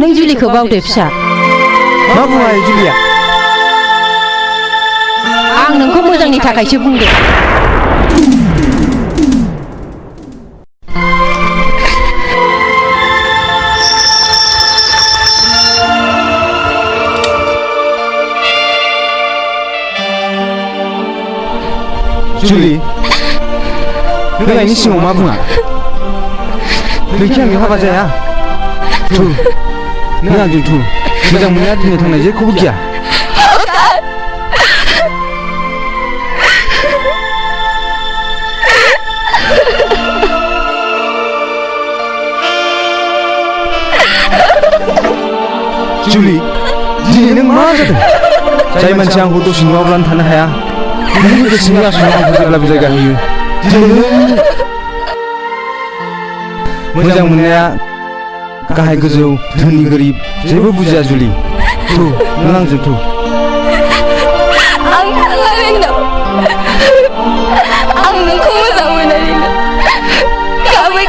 नों जुलिखौ बावदो फिसा मा बुङो आयै जुलिया आं नोंखौ मोजांनि थाखायसो बुंदों जुलि नों आइनि सिङाव मा बुङा नोंखि आंनि हाबा जाया थु नों आंजों थु मोजां मोननाया दिनै थांनाय जेखौबो गिया जुलि दिनै नों मा जादों जाय मानसिया आंखौ दसे नुवाब्लानो थानो हाया नोंनि गोसोनि आसनाव आंखौ जेब्लाबो जायगा होयो दिनै नों मोजां मोननाया गाहाय गोजौ धोनि गोरिब जेबो बुजिया जुलि थु नों आंजों थु आं थांला लिन्दाव आं नोंखौ मोजां मोनो लिन्दाव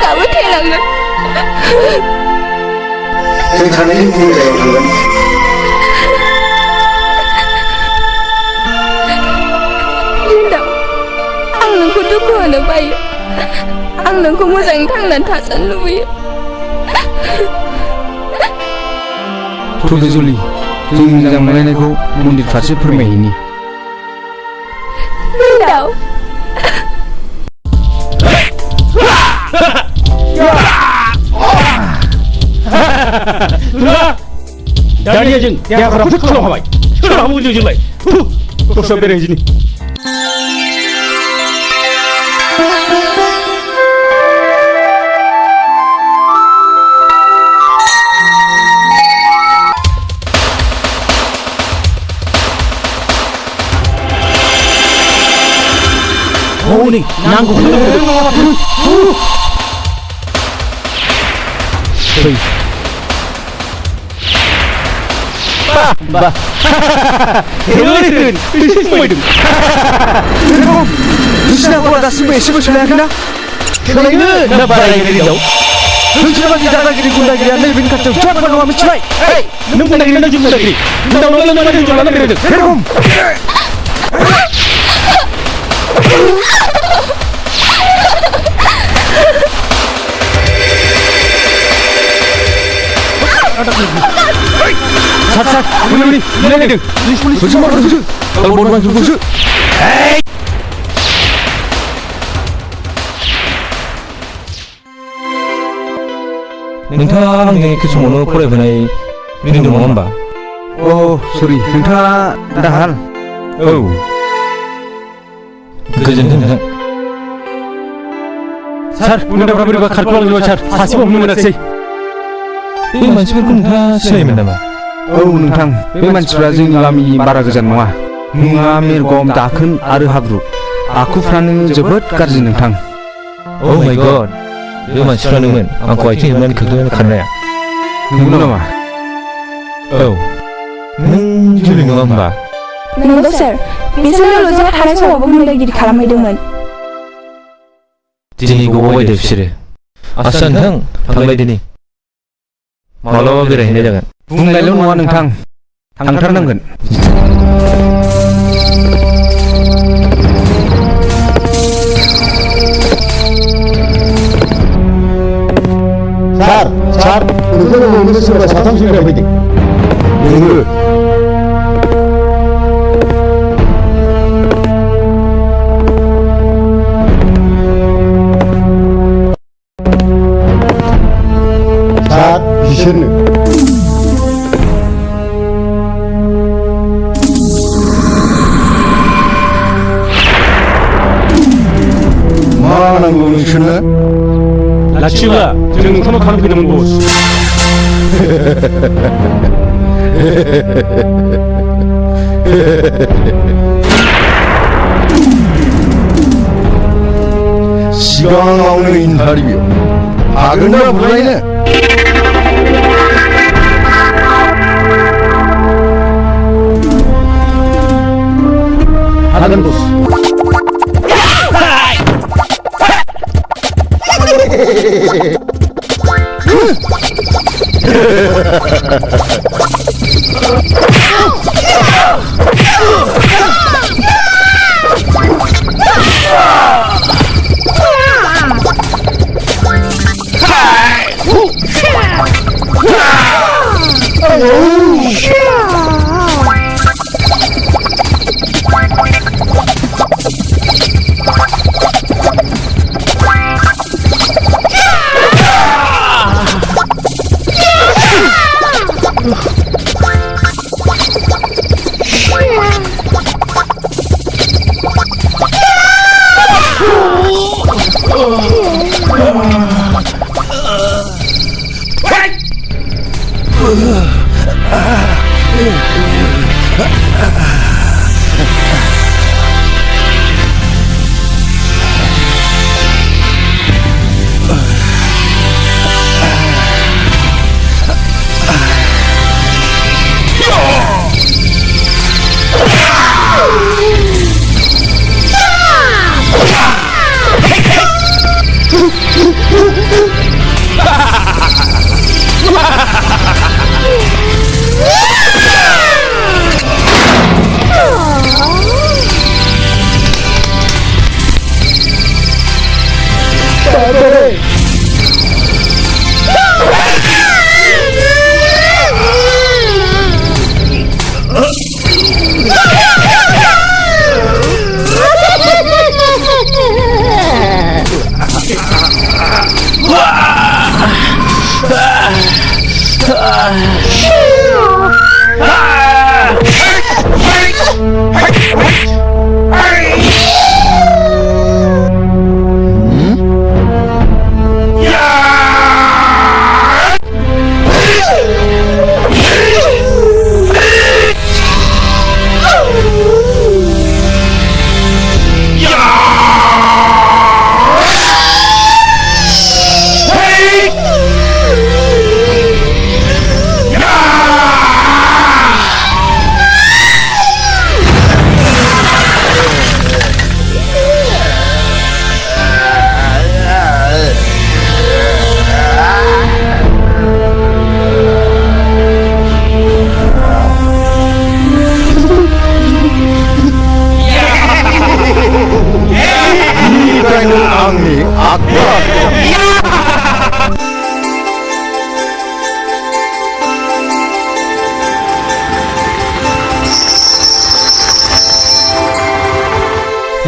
गाबै थैलांगोन जों सानैजों गुबुन जायगायाव थांगोन लिन्दाव आं नोंखौ दुखु होनो बायो आं नोंखौ मोजाङै थांनानै थाजानो लुबैयो थुदो जुलि जों मोजां मोनलायनायखौ मन्दिर फारसे फोरमायहैनि लिन्दाव दानिया जों देहाफोरा फिट खालामखाबाय सोरहाबो जोंलाय दस्रा बेरायहैदिनि हनै नांगौखौनो मोनदों फै बा एसे समायदों नोंसिना हौवा दासिमबो एसेबो सोलायाखैना सोलायगोन ना बारायगोन हिनजाव नोंसोर बायदि दादागिरि गुन्दागिरिया नैबेनि खाथियाव जेबो नङा मिथिबाय नों गुन्दागिरि ना जों गुन्दागिरि नोंनाव लोंनानै हिनजाव लाना बेरायदों जेरखम sát đi lên đừng xuống một xuống tao bốn bằng xuống नोंथाङा आंनि एखे समावनो फरायबोनाय बिन्दु नङा होमबा? अ सरि नोंथाङा दाहाल औ गोजोन्थों नोंथां सार गुन्दाफ्रा बोरैबा खारखोलांजोबबाय सार सासेबो हमनो मोनासै बे मानसिफोरखौ नोंथाङा सिनायोमोन नामा? औ नोंथां बे मानसिफ्रा जोंनि गामिनि बारा गोजान नङा मुङा मेरगम दाखोन आरो हाब्रु आखुफ्रानो जोबोद गाज्रि नोंथां अ माय गड बे मानसिफ्रानोमोन आंखौ आथिं हेबनानै खोख्लैनानै खारनाया नंगौ नामा? औ नों जुलि नङा होमबा? नंगौ सार बिसोरो लजआव थानाय समावबो गुन्दागिरि खालामहैदोंमोन दिनै गबावबायदो बिसोरो आस्सा नोंथां थांलाय दिनै माब्लाबा बेरायहैनाय जागोन बुंनायल' नङा नोंथां थांथारनांगोन सार सार नोंखौ न'आवनो सोरबा साथाम सेंग्रा फैदों नोङो सार बिसोरनो मा नांगौ नोंसोरनो लाखियोब्ला जों नोंथांनाव थानो फैदोंमोन बस सिगाङावनो इन्टारभिउ हागोन ना बुलायनो हागोन बस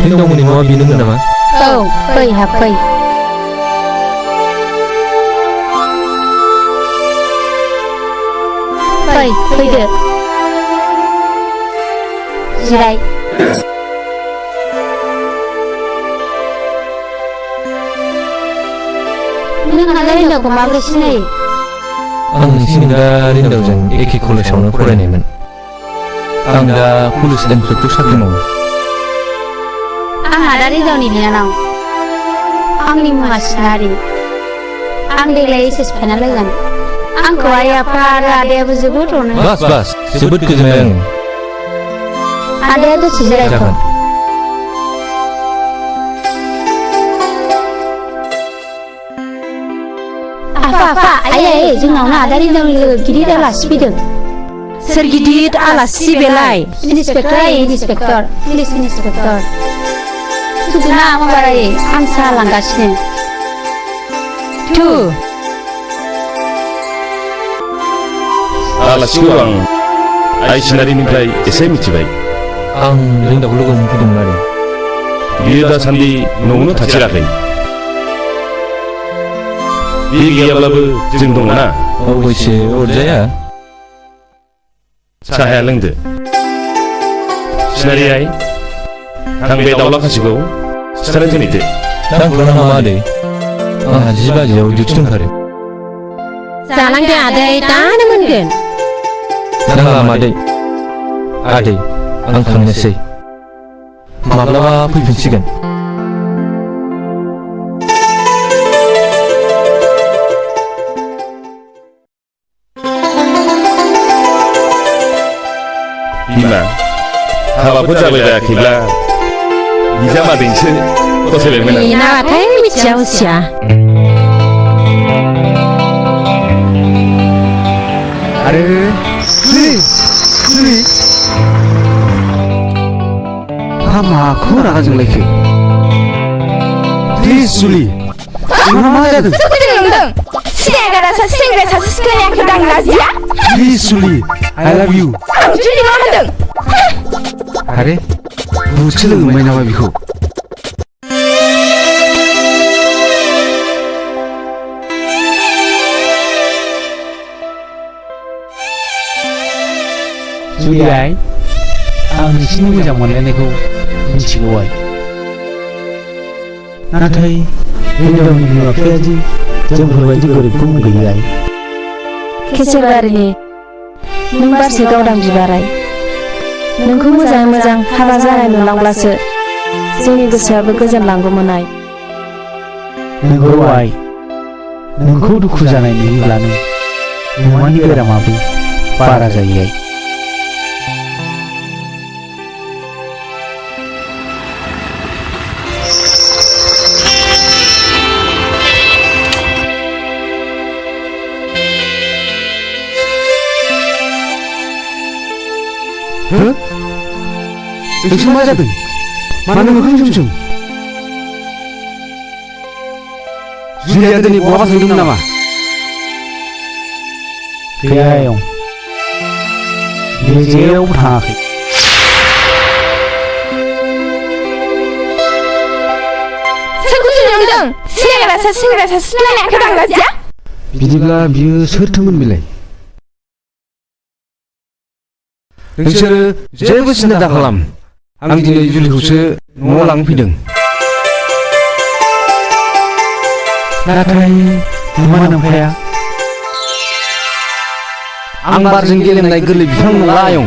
हिनजावमोननि न'आ बेनोमोन नामा? औ फै हाबफै फैदो जिराय नोंहालाय हिनजावखौ माबोरै सिनायो? आं सिंगा रिन्दावजों एखे कलेजावनो फरायनायमोन। आं दा पुलिस इन्सपेक्टर साख्रि मावो। आंहा दा रिन्दावनि बिनानाव। आंनि मुङा सिनारि। आं देग्लाय एचएस फाइनाल होगोन। आंखौ आइ आफा आरो आदायाबो जोबोद अनो। बास जोबोद गोजोनबाय आङो। आदाया दसे जिरायथ'। आफा आइ जोंनावनो आदा रिन्दावनि लोगो गिदिर आलासि फैदों। सोर गिदिर आलासि बेलाय? इन्सपेक्टर पुलिस इन्सपेक्टर सुजुना माबाराय आं साहा लांगासिनो। आलासिखौ आं आइ सिनारिनिफ्राय एसे मिथिबाय। आं रिन्दावखौ लोगो मोनफैदोंमोन आरो बियो दासान्दि न'आवनो थाथिराखै। बे गैयाब्लाबो जों दङ ना। अबयसे अरजाया। साहाया लोंदो। सिनारि आइ आं बे दाउला खासिखौ सिथारनो दोनहैदो। नांगौ नामा आदै? आंहा 10 बाजियाव डिउटि दंथारो। जालांदो आदै दानो मोनगोन। नाङा मादै आदै आं थांनोसै माब्लाबा फैफिनसिगोन। बिमा हाबाफोर जाबाय जायाखैब्ला बिजामादैसो फसायबायमोन आं। नाथाय मिथिया हसिया। आरो माखौ रागा जोंलायखो? प्लिज जुलि नोंहा मा जादों? सिनायगारा सासे सेंग्रा सासे सिख्लानि आखायाव दांना जिया। प्लिज जुलि आइ लाभ इउ। आं जुलि मा होनदों? आरे बुटसो लोगो मोनबाय नामा बिखौ? जुलि आइ आं नोंसिनि मोजां मोनलायनायखौ मिथिगौ आइ। नाथाय हिनजावनि बिमा बिफाया दि जोंफोरबायदि गोरिबखौ मुगैयो आइ। केसेबारिनि नों बारसे गावदां बिबाराय। नोंखौ मोजाङै मोजां हाबा जानाय नुलांब्लासो जोंनि गोसोआबो गोजोनलांगौमोन आइ। नंगौ आइ नोंखौ दुखु जानाय नुयोब्लानो नोंनि बेरामाबो बारा जायो आइ। नोंसोर मा जादों? मानो मोखां जोमसोम? जुलिया दिनै बहाबा थांदोंमोन नामा? गैया आयं बियो जेरावबो थाङाखै। सोरखौ जुलि मोनदों? सिनायगारा सासे सेंग्रा सासे सिख्लानि आखायाव दांना जिया। बिदिब्ला बियो सोरथोमोन बेलाय? नोंसोरो जेबो सिन्था दाखालाम। आं दिनै जुलिखौसो न'आव लांफैदों। नाथाय नुमा नोमफाया आं बारजों गेलेनाय गोरलै बिफां नङा आयं।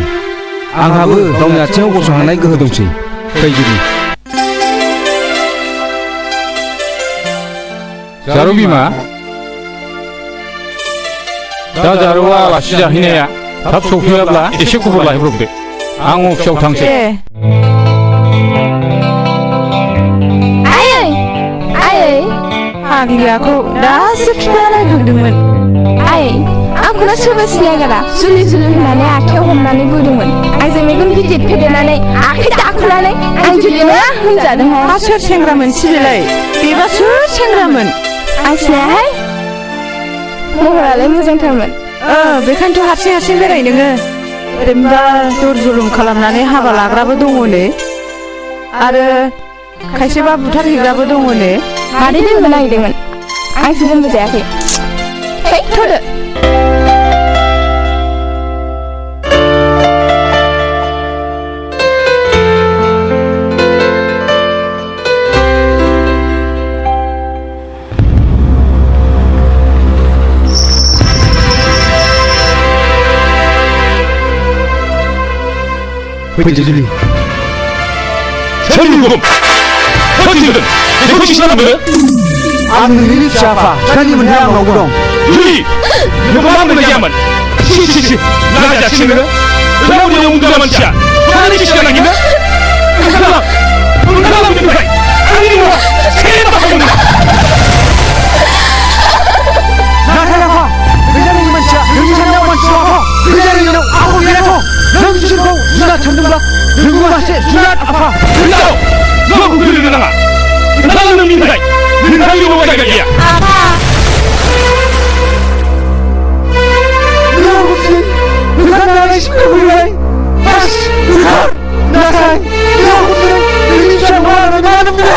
आंहाबो गावनि आथिङाव गसंहानाय गोहो दंसै। फै जुलि। जारौ बिमा दा जारौआ आलासि जाहैनाया थाब सौफैयाब्ला एसे खबर लाहैब्रबदो। आं अफिसाव थांसै। आंनियाखौ दासो फिफाया नायखांदोंमोन। आइ आंखौनो सोरबा सिनायगारा जुलि होननानै आखायाव हमनानै बोदोंमोन। आंजों मेगन गिदिर फेदेरनानै आखाइ दाखुनानै आं जुलिया होनजादोंहाय। मा सोर सेंग्रामोन सिबिलाय? बेबा सोर सेंग्रामोन? आं सिनायाहाय। महरालाय मोजांथारमोन। बेखायनोथ' हारसिं बेराय नोङो। ओरैनोबा दर जुलुम खालामनानै हाबा लाग्राबो दङनो। आरो खायसेबा बुथारहैग्राबो दङनो मादै लोगो नागिरदोंमोन आंसो लोगो जायाखै है थ'दो फैदो जुलि सोर नुगोन सोर दिगोन बेखौ खिन्थाना मोनो आं नोंनि फिसा आफा सोरनि मोनथाय आंनावबो दं जुलि नोंखौ मा मोननाय जायामोन सि लाजासि नोङो रावनि उन्दुग्रा मानसिया मानि फिसा नागिरनो ओंखारलां बिनिफ्राय आंनि न'आ सेरे बाहायनो नाथाय आफा गैजारोङि मानसिया नोंनि साननायाव मानसि आफा गैजारोङिनाव आगर गैयाथ' नों बिसोरखौ जुनाद सानदोंब्ला नोंबो मासे जुनाद आफा रावखौ गोरोंनो नाङा नोंथाङा नोंनिफ्राय नोंथांनि न'आव जायगा गैया ओंखारनानै फैबाय बास ओंखार नाथाय रावखौ नोंनि फिसा मानो मोना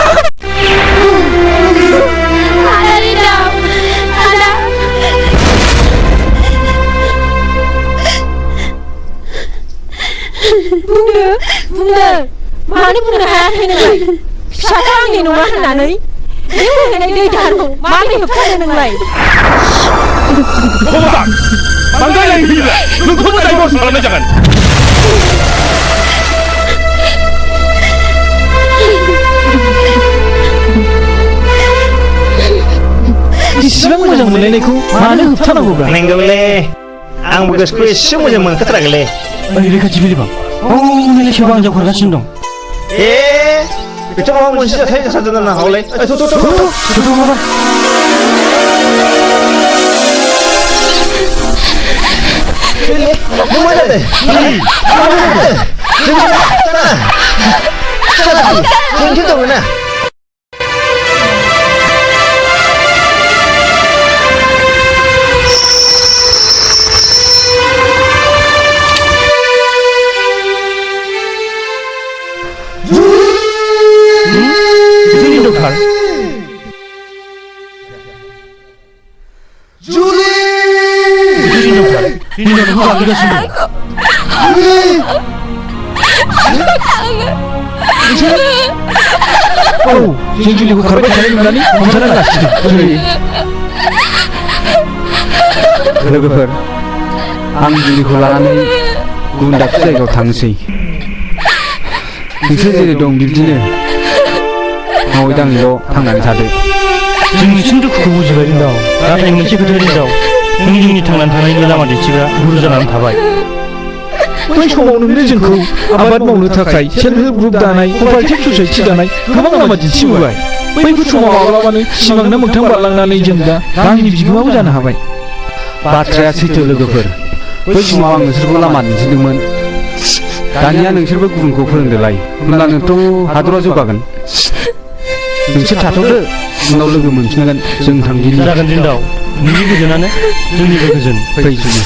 बुंदो मानो बुंनो हायाखै नोंलाय फिसाखौ आंनि नङा होननानै बे बोहैनाय दै दाहारखौ माबोरै होबथानो नोंलाय बांद्राय लायफैयोब्ला नोंखौबो दायबस खालामनाय जागोन इसिबां मोजां मोनलायनायखौ मानो होबथानांगौब्रा नंगौलै आंबो गोसोखौ एसे मोजां मोनखाथाराखैलै ओइ रैखाथि बिलिबां नैलाय सोरबा आंजों खारगासिनो दं बेथ' माबा मोनसे जाथाय जाथारदों जानो हागौलै मा जादों जोंसो दङ ना जों जुलिखौ खारबाय थानाय नुनानै हमथाना लाखिदों लोगोफोर आं जुलिखौ लानानै गुबुन दाबसे जायगायाव थांनोसै नोंसोर जेरै दं बिब्दिनो मावै दाङैल' थांनानै थादो जों नोंसिनि दुखुखौ बुजिबाय रिन्दाव नाथाय मोनसे खोथा रिन्दाव नों जोंनि थांनानै थानायनि लामा दिन्थिग्रा गुरु जानानै थाबाय बै समाव नोंनो जोंखौ आबाद मावनो थाखाय सेल्फ हेल्प ग्रुप दानाय कपारेटिभ ससाइटि दानाय गोबां लामा दिन्थिबोबाय बैफोर समाव माब्लाबानो सिमांनो मोगथां बारलांनानै जों दा रांनि बिगोमाबो जानो हाबाय बाथ्राया सैथो लोगोफोर बै समाव आं नोंसोरखौ लामा दिन्थिदोंमोन दानिया नोंसोरबो गुबुनखौ फोरोंदोलाय होमब्ला नोंथ' हादरा जौगागोन नोंसोर थाथ'दो उनाव लोगो मोनफिनगोन जों थांदिनि जागोन रिन्दाव नोंनि गोजोनानो जोंनिबो गोजोन फै जुलि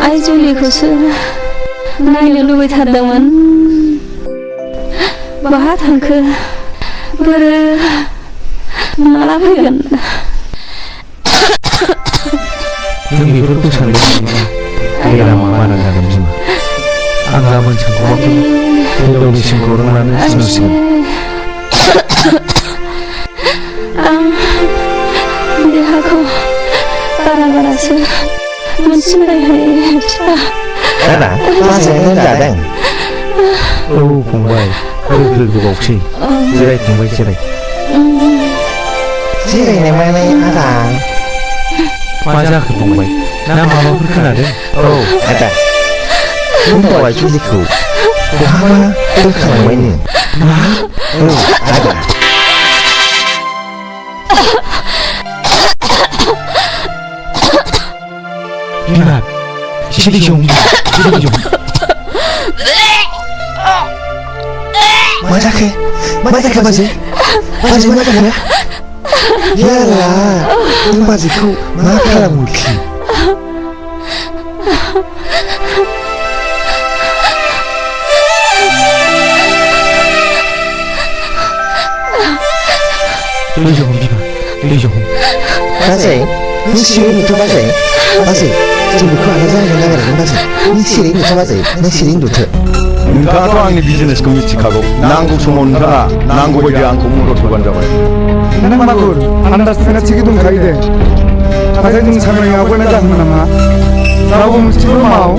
आइ जुलिखौसो नायनो लुबैथारदोंमोन बहा थांखो बोरो माला फैगोन जों बेफोरखौ सानदोंमोन बेरामा बारा जागोन बिमा आं गाबोन सानखौबाबो हिनजावनिसिम खौरां लानो थिनहरसिगोन आं देहाखौ बारासो मोनसिनबायहाय बिफा दादा माजों जादों औ फंबाय रोखो गोबावसै जिराय फंबाय जिराय जिरायनाय माने आदा मा जाखो फंबाय ना माबाफोर खोनादों औ आदा हिनजावा जुलिखौ बहाबा दोनखालांबायनो औ आदा बिमा सिरि जं मा जाखो बाजै बाजै मा जाखो याला नों बाजैखौ मा खालामखो बाजै नों सिरि नुथ' बाजै जों बेखौ आलादा जानो नागिरदों बाजै नों सिरि नुथ' बाजै नों सिरि नुथ' नोंथाङाथ' आंनि बिजनेसखौ मिथिखागौ नांगौ समाव नोंथाङा नांगौ बायदि आंखौ मदद होबानो जाबाय नों मागुर आन्दाजफोरा थिगै दंखायो दे नाथाय जों सांग्राङै आवगायनाय जागोन नामा रावबो मिथिगौ माव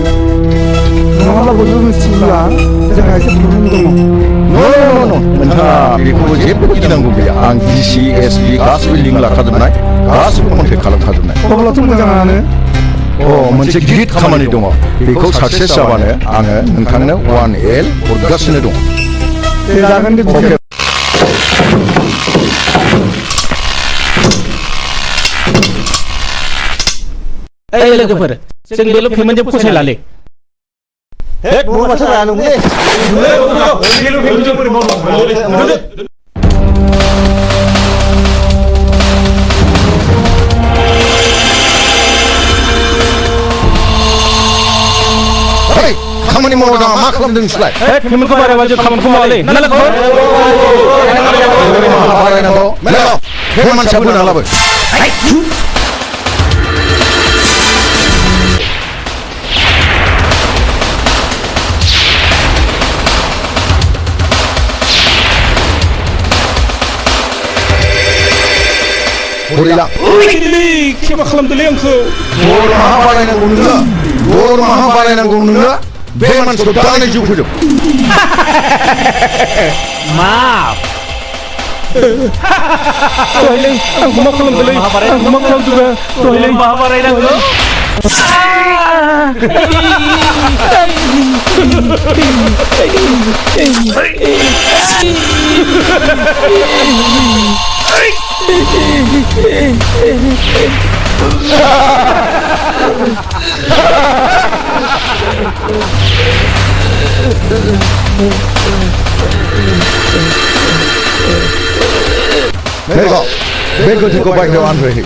नङाब्ला बयबो मिथियोब्ला जोंहा एसे प्रब्लेम दङ नोंथाङा बेखौबो जेबो गिनांगौ गैया आं डिसि एसपि गासिबो लिंक लाखाजोबनाय गासिबो कन्टेक्ट खालामखाजोबनाय अब्लाथ' मोजाङानो मोनसे गिदिर खामानि दङ बेखौ साक्सेस जाबानो आङो नोंथांनो 1L हरगासिनो दङ दे जागोन दे ओइ लोगोफोर जों बेल' पेमेन्टजों फसायलालै हेद बुङो माथो रा नंलै बेल' पेमेन्टजों बोरै मावनांगौ खामानि मावनो दाङा मा खालामदों नोंसोरलाय पेमेन्टखौ बारायबा जों खामानिखौ मावालै ना लोगोफोर बारायनांगौ बे मानसिया बोना लाबो हरिला खेमा खालामदोलै आंखौ दरमाहा बारायनांगौ नोङो बे मानसिखौ दानि जिउ फोजोब मा दहायलै आंखौ मा खालामदोलै आंखौ मा खालामदों दहायलै मा बारायनांगौ बे गोथैखौ बायहेरायाव आनफैहै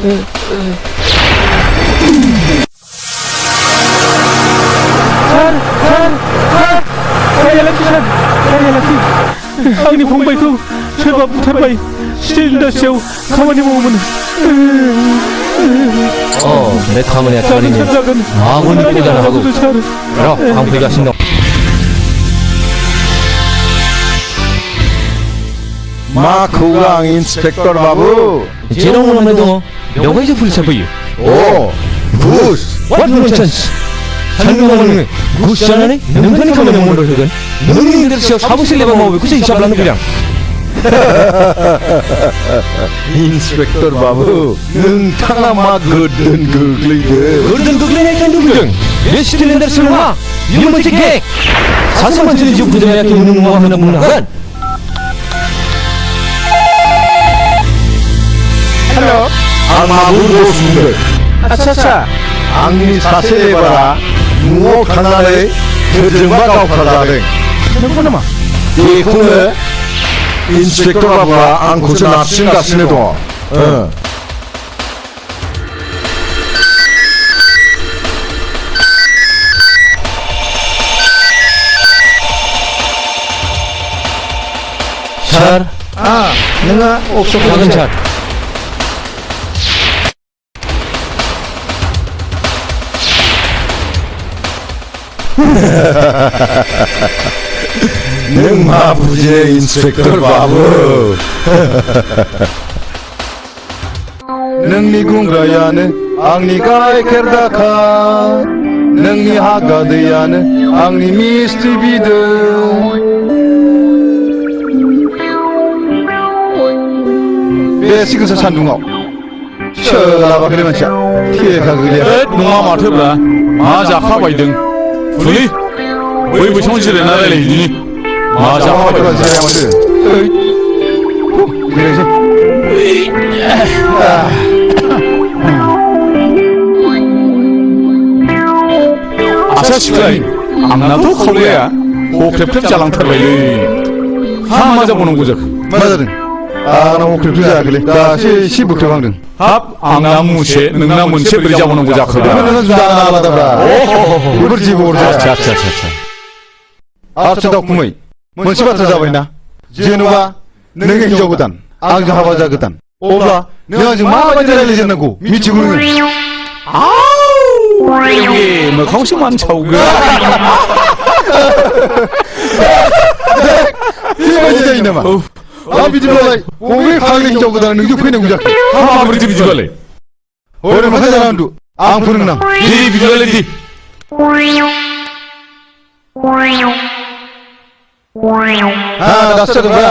आंनि फंबायखौ सोरबा बुथारबाय स्टिल इन्डास्ट्रियाव खामानि मावोमोन बे खामानिया थारैनो माबोरै जानो हागौ र' आं फैगासिनो दं मा खौरां इन्सपेक्टर बाबु जेराव मोनामनाय दङ बेवहायसो पुलिसा फैयो घुस What nonsense साननो नामा नोङो घुस जानानै नोंथांनि खामानियाव मदद होगोन नोंनि इन्डास्ट्रियाव साबेसे लेबार मावो बेखौसो हिसाब लानो फैदों इन्सपेक्टर बाबु नोंथाङा मा गोदोन गोग्लैनायखायनो फैदों बे स्टिल इन्डास्ट्रि नङा बेयो मोनसे गें सासे मानसिनि जिउ फोजोबनाया केवल नङा होनना बुंनो हागोन हेल' आं माबुर बस बुंदों आच्छा आंनि सासे लेबारा न'आव थांनानै सोरजोंबा गावथारजादों नंगौ नामा बेखौनो इन्सपेक्टर बाबुआ आंखौसो नारसिनगासिनो दङ सार नोङो अफिसाव जागोन सार नों मा बुजियो इन्सपेक्टर बाबु नोंनि गुंग्रायानो आंनि गाइखेर दाखा नोंनि हागा दैयानो आंनि मिस्टि बिदै बेसे गोसा सान्दुङाव सोलाबाखैलै मानसिया थेखा गैलिया नङा माथोब्रा मा जाखाबायदों फुलि बै बैसाङाव जिरायना रायलायहैदिनि मा जाखाबायदों जिराया माथो आसा सिख्लाय आंनाथ' खावलाया हख्रेबख्रेब जालांथारबायलै हा जाबावनांगौ जाखो मा जादों आंनाव अख्रेबसो जायाखैलै दासो एसे बोख्रेबहांदों हाब आंना मुसे नोंना मोनसे बोरै जाबावनांगौ जाखो जुदा आलादाब्रा बेफोर जेबो अरजाया आदसा दाउखुमै मोनसे बाथ्रा जाबायना जेन'बा नों हिनजाव गोदान आंजों हाबा जागोदान अब्ला नों आंजों माबायदि रायज्लायजेननांगौ मिथिगौ नोङो मोखांसो मान सावगोन बेबायदि जायो नामा बिदिब्लालाय बबे फाग्लि हिनजाव गोदान नोंजों फैनांगौ जाखो माबोरैथो बिदिबालाय हरै मोखां जाना उन्दु आं फोरोंनां बिदिबालाय दि दासो जादोंबा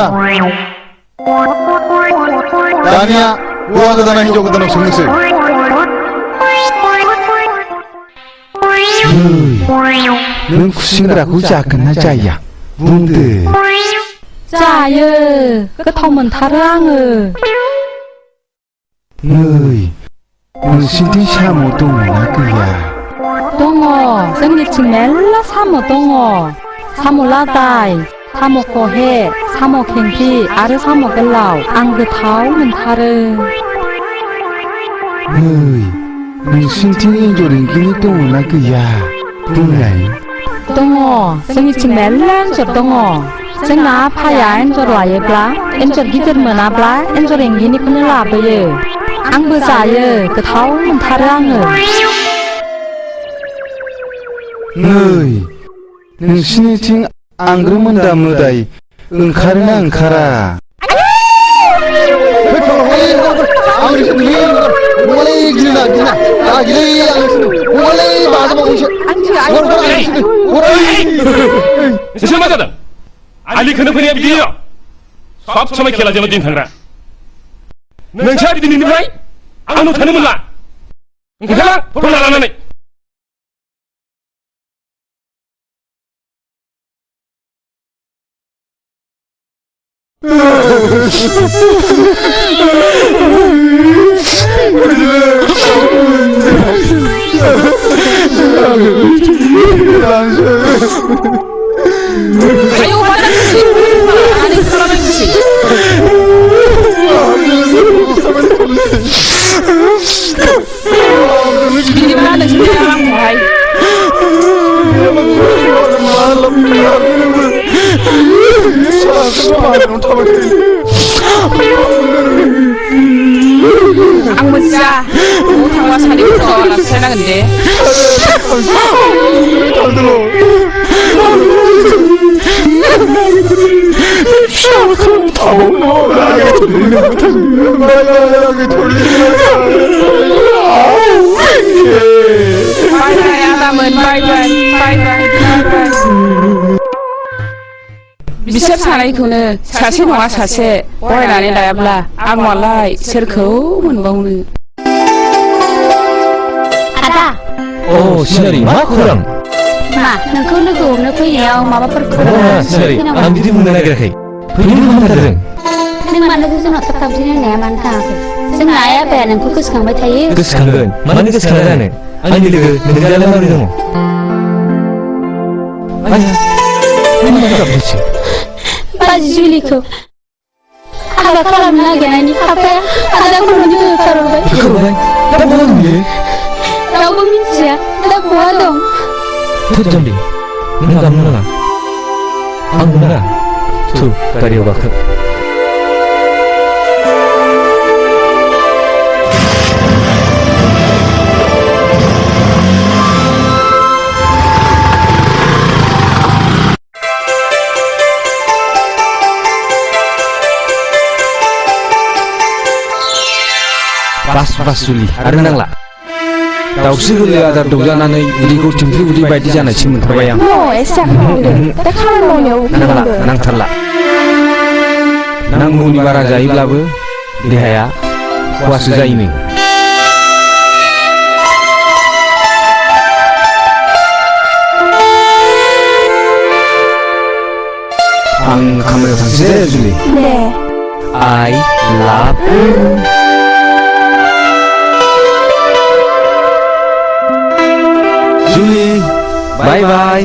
दानिया हौवा गोदाना हिनजाव गोदानाव सोंनोसै नों खुसेंग्राखौ जागोन ना जाया बुंदो जायो गोथाव मोनथारो आङो नै नोंसिनिथिं साम' दंना गैया दङ जोंनिथिं मेरला साम' दङ साम' लादाय साम' खहे साम' खेंखि आरो साम' गोलाव आं गोथाव मोनथारो नै नोंसिनिथिं एन्जर एंगिनि दंना गैया बुंलाय दङ जोंनिथिं मेरला एन्जर दङ जोंना आफाया एन्जर लायोब्ला एन्जर गिदिर मोनाब्ला एन्जर एंगिनिखौनो लाबोयो आंबो जायो गोथाव मोनथारो आङो नै नोंसिनिथिं आंग्रोमोन्दा मोदाय ओंखारोना ओंखारा मा जादों आलि खोनो फैनाया बिदिनो सब समाय खेलाजोंल' दिन थांग्रा नोंसा दिनैनिफ्राय आंनाव थानो मोनला ओंखारला फरला लानानै Ayo pada sini. Ani kalau nak sini. Di mana sini orang mulai? Ang besar, utang wasari itu orang sana gede. बिसोर सानैखौनो सासे नङा सासे फरायनानै लायाब्ला आं मालाय सोरखौ मोनबावनो आदा सिनारि मा खौरां मा नोंखौ लोगो हमनो फैनायाव माबाफोर खौरां सिनारि आं बिदि बुंनो नागिराखै फैनो हामथारदों नों मानो जोंनाव थाब थाबदिनो होननाया मानो थाङाखै जोंना आइ आफाया नोंखौ गोसोखांबाय थायो गोसोखांगोन मानो गोसोखाङा जानो आंनि लोगो नोंजोंलाय माबोरै दङ बाजि जुलिखौ हाबा खालामनो नागिरनायनि आफाया आदाखौ न'नि होखारहरबाय रावबो मिथिया दा बहा दं जाम्बि नों गाबनो नाङा आं मोना थु गारियाव गाखो बास जुलि आरो नांला दाउस्रि गोरलै आदार दौजानानै उदैखौ थिंख्लि उदै बायदि जानायसिम मोनथारबाय आं नांथारला नांगौनि बारा जायोब्लाबो देहाया खहासो जायोनो आं खामानियाव थांसै दे जुलि I love you जुलि बाय बाय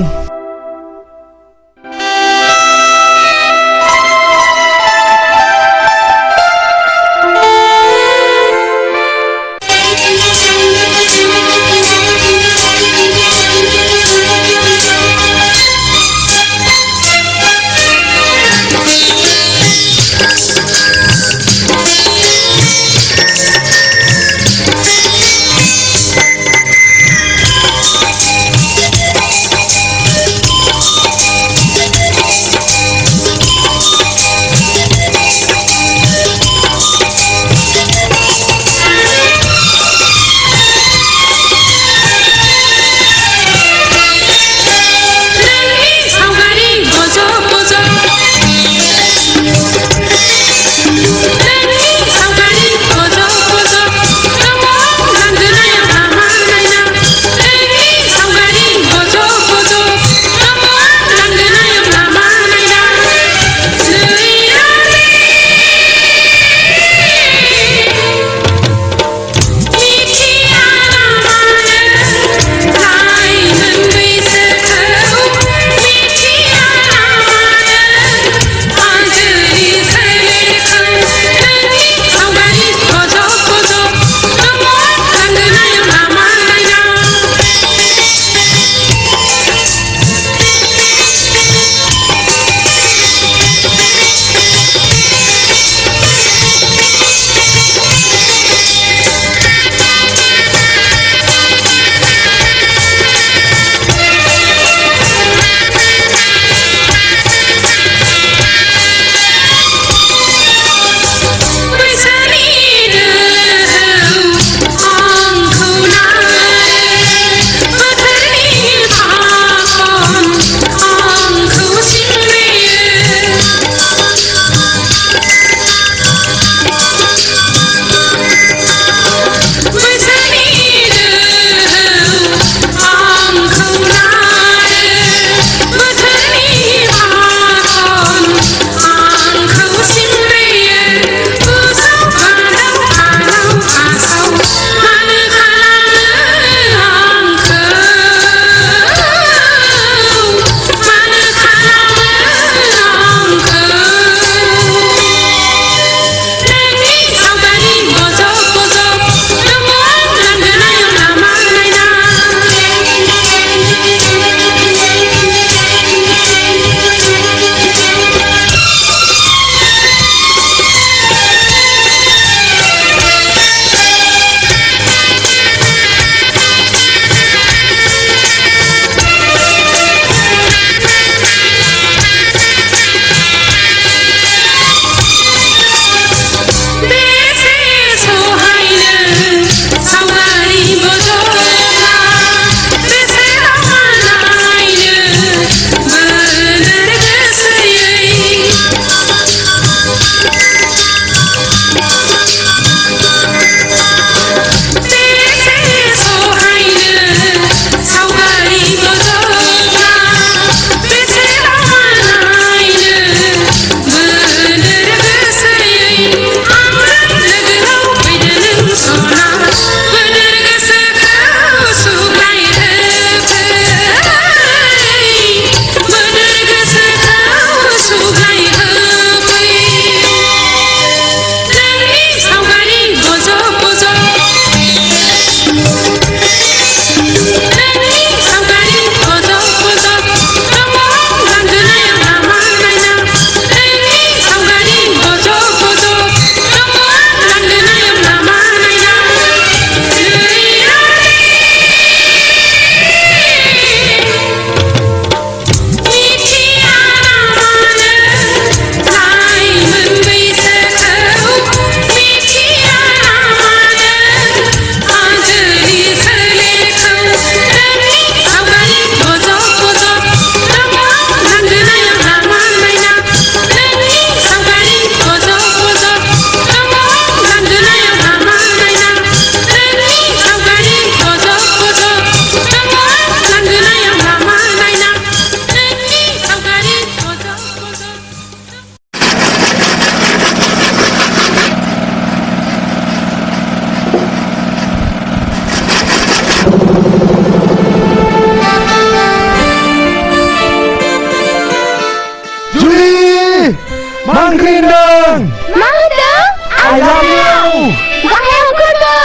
Kendong! Mahadang! I love you! Gaya Kurbo!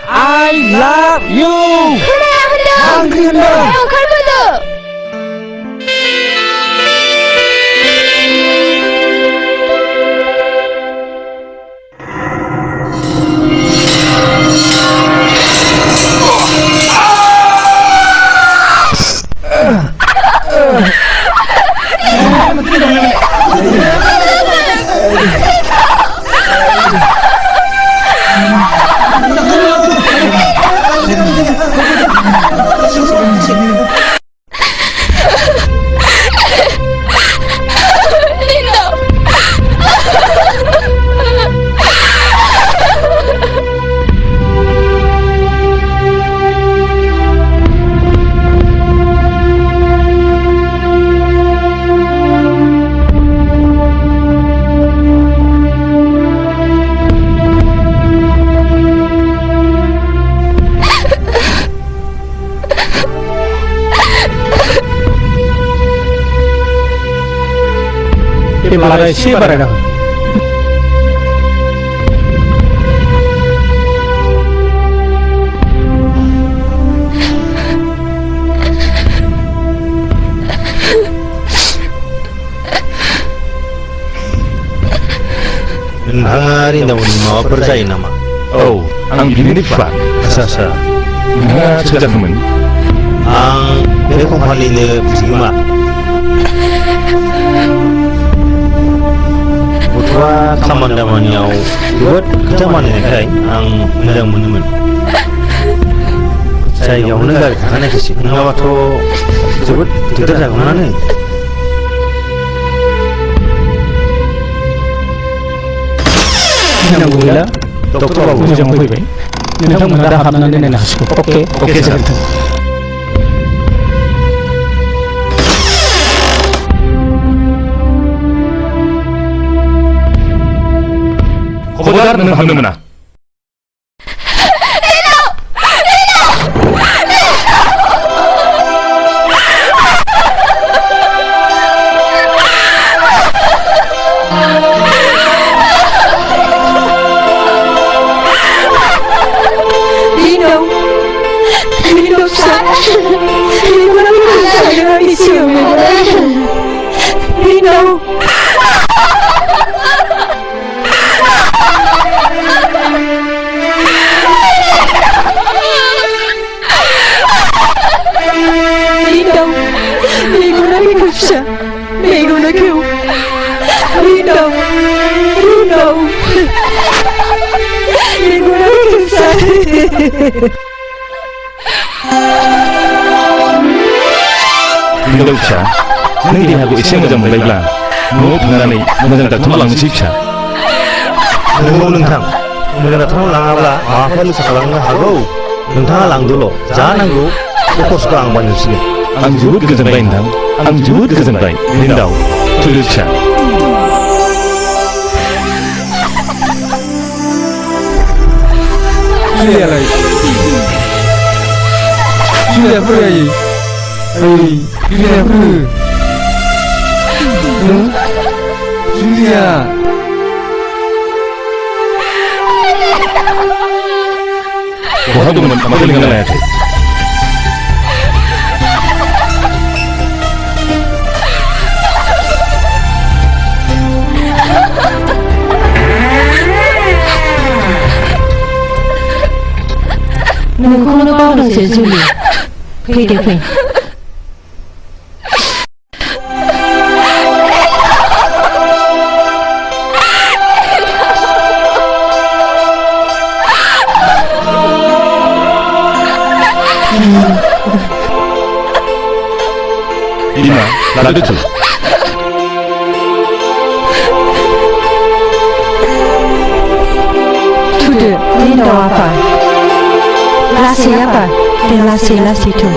I love you! Kaya Handang! Kendong! Gaya Kurbo! Ibarat si barang. Hari namun mau percaya nama. Oh, ang binini pak. Asa. Nga ceritakan. Ang berkompani le bima. Butuh kaman-kamannya buat kecamanan ang medang menemen. Saya yang mendengar karena kesih. Nggak waktu sebut tidak ada mana. Nanggulah, dokter bagus yang mau ibu. Nentang mana dah hamil nenek nasku. Oke, sebentar. Kobar nang hamil mana? Tidak usah. Nang dihagu isi macam baiklah. Mau pengarani macam tak cuma langsung siksa. Nentang. Negara tahu langabla. Apa lu sekarang hago? Nentang lang dulu. Jangan aku. Fokus ke ang banyak sih. Ang jubut kezentai nentang. Ang jubut kezentai. Lindau. Tidak usah. Julia lagi. Julia pergi. Julia pergi. Julia. Wah, tu mana dengan lain. Nung kung nagpapalong si Julie, pwede. Lima, lalu tu. Tudo, lindo apa? Lasi apa? Dan lasi tu.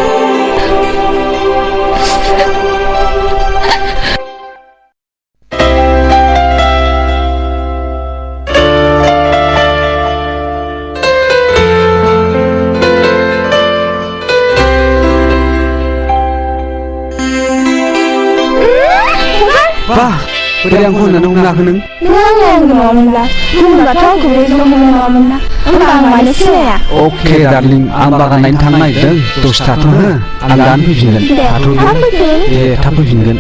बोरै आंखौ होननानै बुंनो हाखो नों? नों आंनि आंनि नङामोनब्ला बुंबाथ' आंखौ बेबायदिल' बुंनो नङामोन ना होमबा आं मानो सिनाया अके डार्लिं आं बागान नायनो थांनो नागिरदों दसे थाथ' हो आं दानो फैफिनगोन दे थाब फैफिन दे थाब फैफिनगोन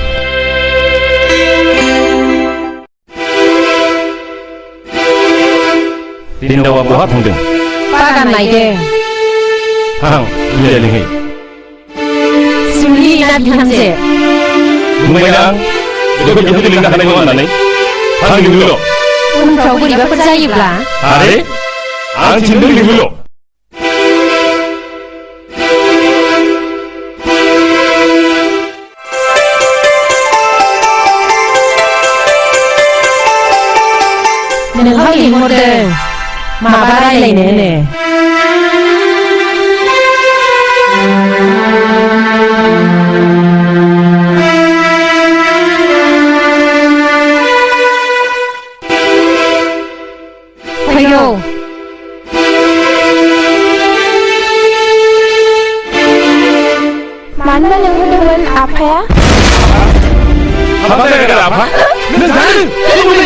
लिन्दावा बहा थांदों? बागान नायदों थां जुलिया लिंहै जुलि ना बिहामजो बुंबायना आं बेखौ बिहामजो लिंनो हानाय नङा होननानै थां लिंहैल' उनफ्राव बोरैबाफोर जायोब्ला आरे आं थिनदों लिंहैल' नोंखौ लिंहरदों माबा रायलायनो फैगौ मानोबा लिंहरदोंमोन आफाया हाबा जायगा आफा नों जादों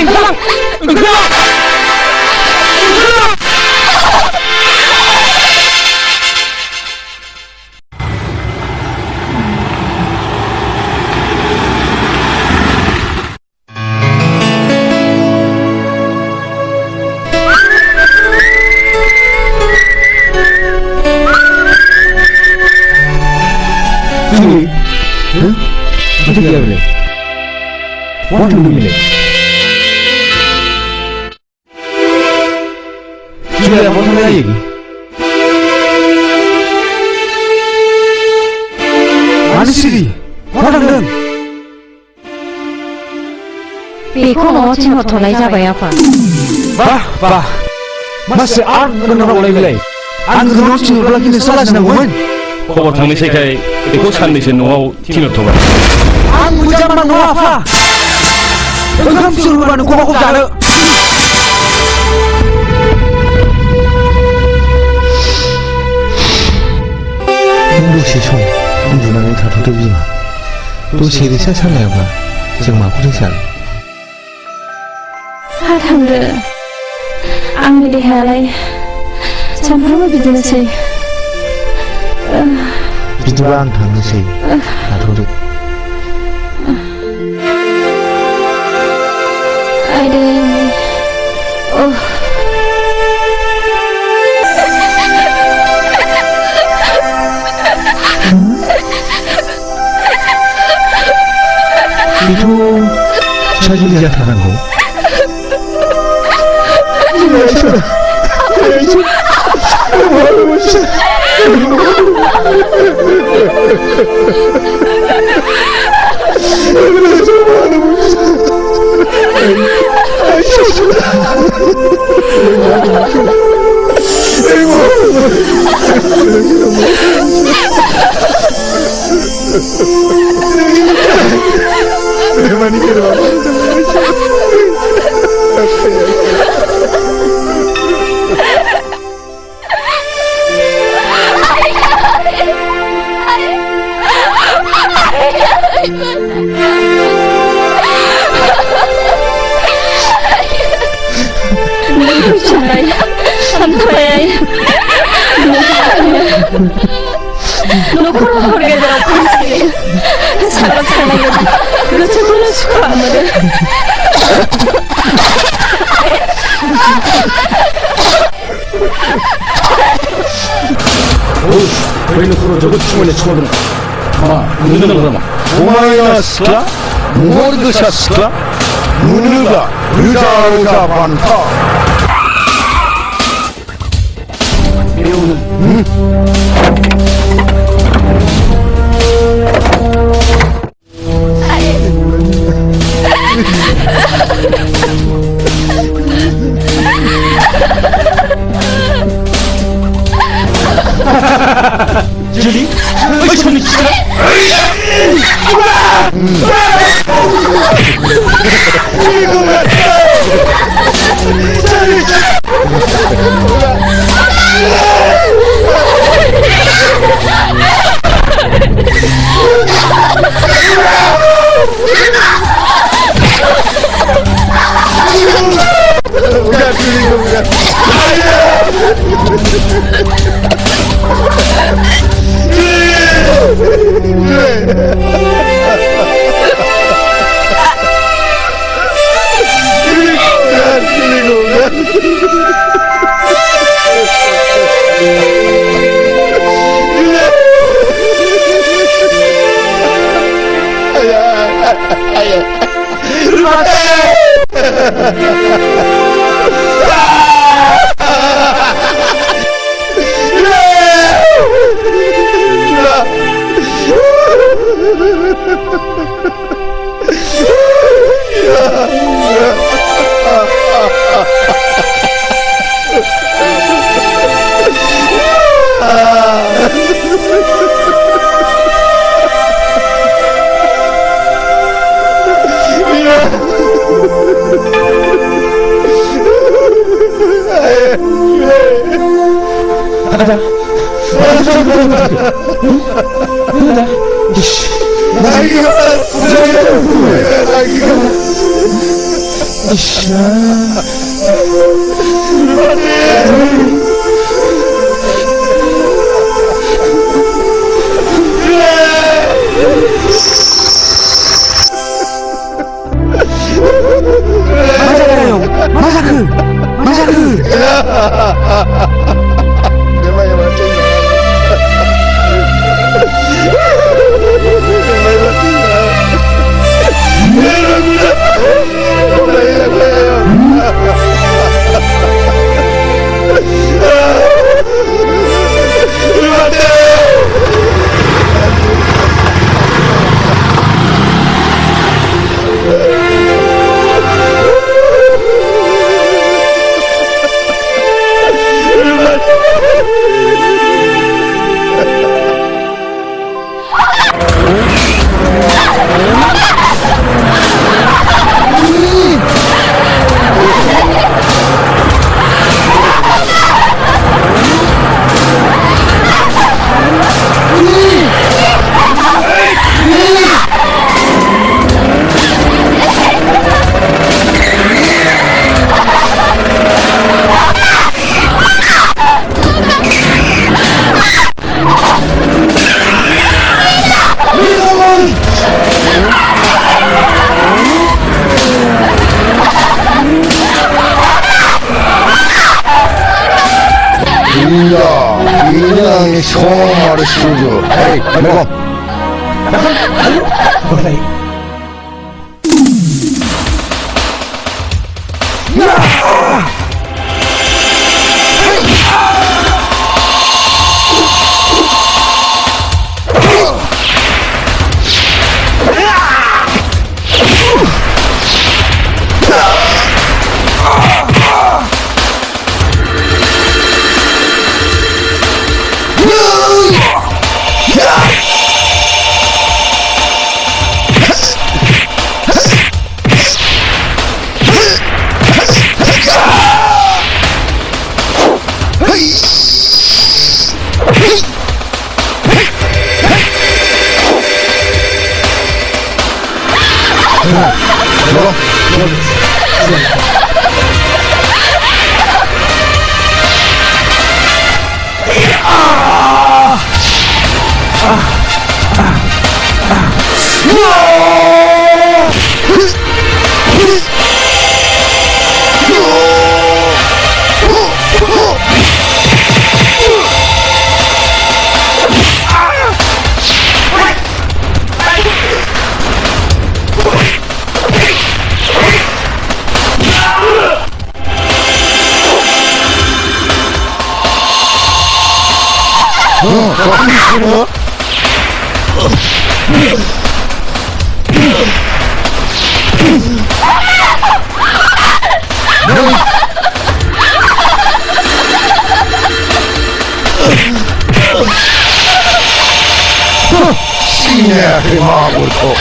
Itu dia boleh. What do you mean? Julia mau kemana lagi? Mana sih? Mana dah? बेखौ न'आव थिनहरथ'नाय जाबाय आफा Bah. Masih kenapa mulai mulai? N'aw थिनहरब्ला खिन्थु सालायनांगौमोन. खबर थांनोसैखाय बेखौ साननैसो न'आव थिनहरथ'बाय आं मोजां नांगौ आफा ओंखाम सोरबानो खबाखौ जानो दसे सम उन्दुनानै थाथ'दो बिमा दसे रेसा सालायाब्ला जों माखौथो सानो थांदो आंनि देहायालाय सानफ्रोमबो बिदिनोसै बिदिबा आं थांनोसै थाथ'दो बेथ' फिसा जुलि जाथारनांगौ न'खर गेजेराव फैसिगोन सारा थानाय गोसोखौनो सुखुआ मोनो बै न'खराव जोबोद समायना सिख्ला दं मा नुनो नांगौ नामा समायना सिख्ला महर गोसा सिख्ला नुनोब्ला रोजा रोजा बान्था जुलि बै समनि सिख्ला 가자. 마사크. 인양이 성화를 쓰죠. 에이, 먹어. 신의 그 마음으로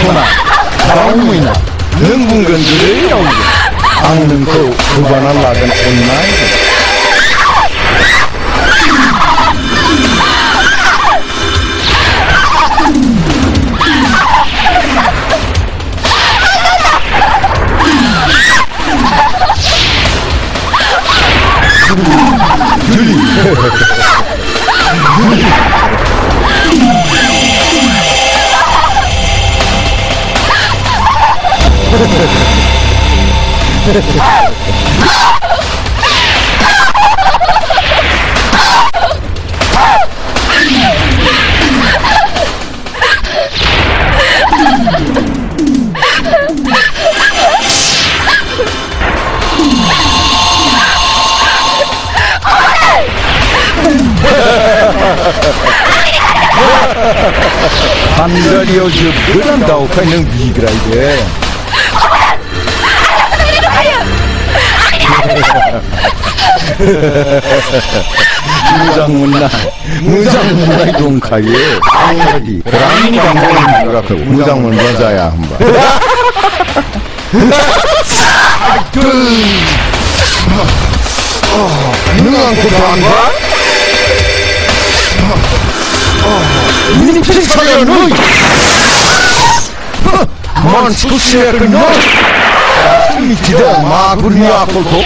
전하, 다음이나 능분 건드를 나오게 악는 그 그반할라던 온나이 한가리여 그런 다오카는 미그라 이게 무장문나 동카에 한가리 그라니 방법을 미그라고 무장문 맞아야 한바 능한 것도 안 봐? 니 피차려 너! 만 수시에 그 너! 미치다 마구리 아프고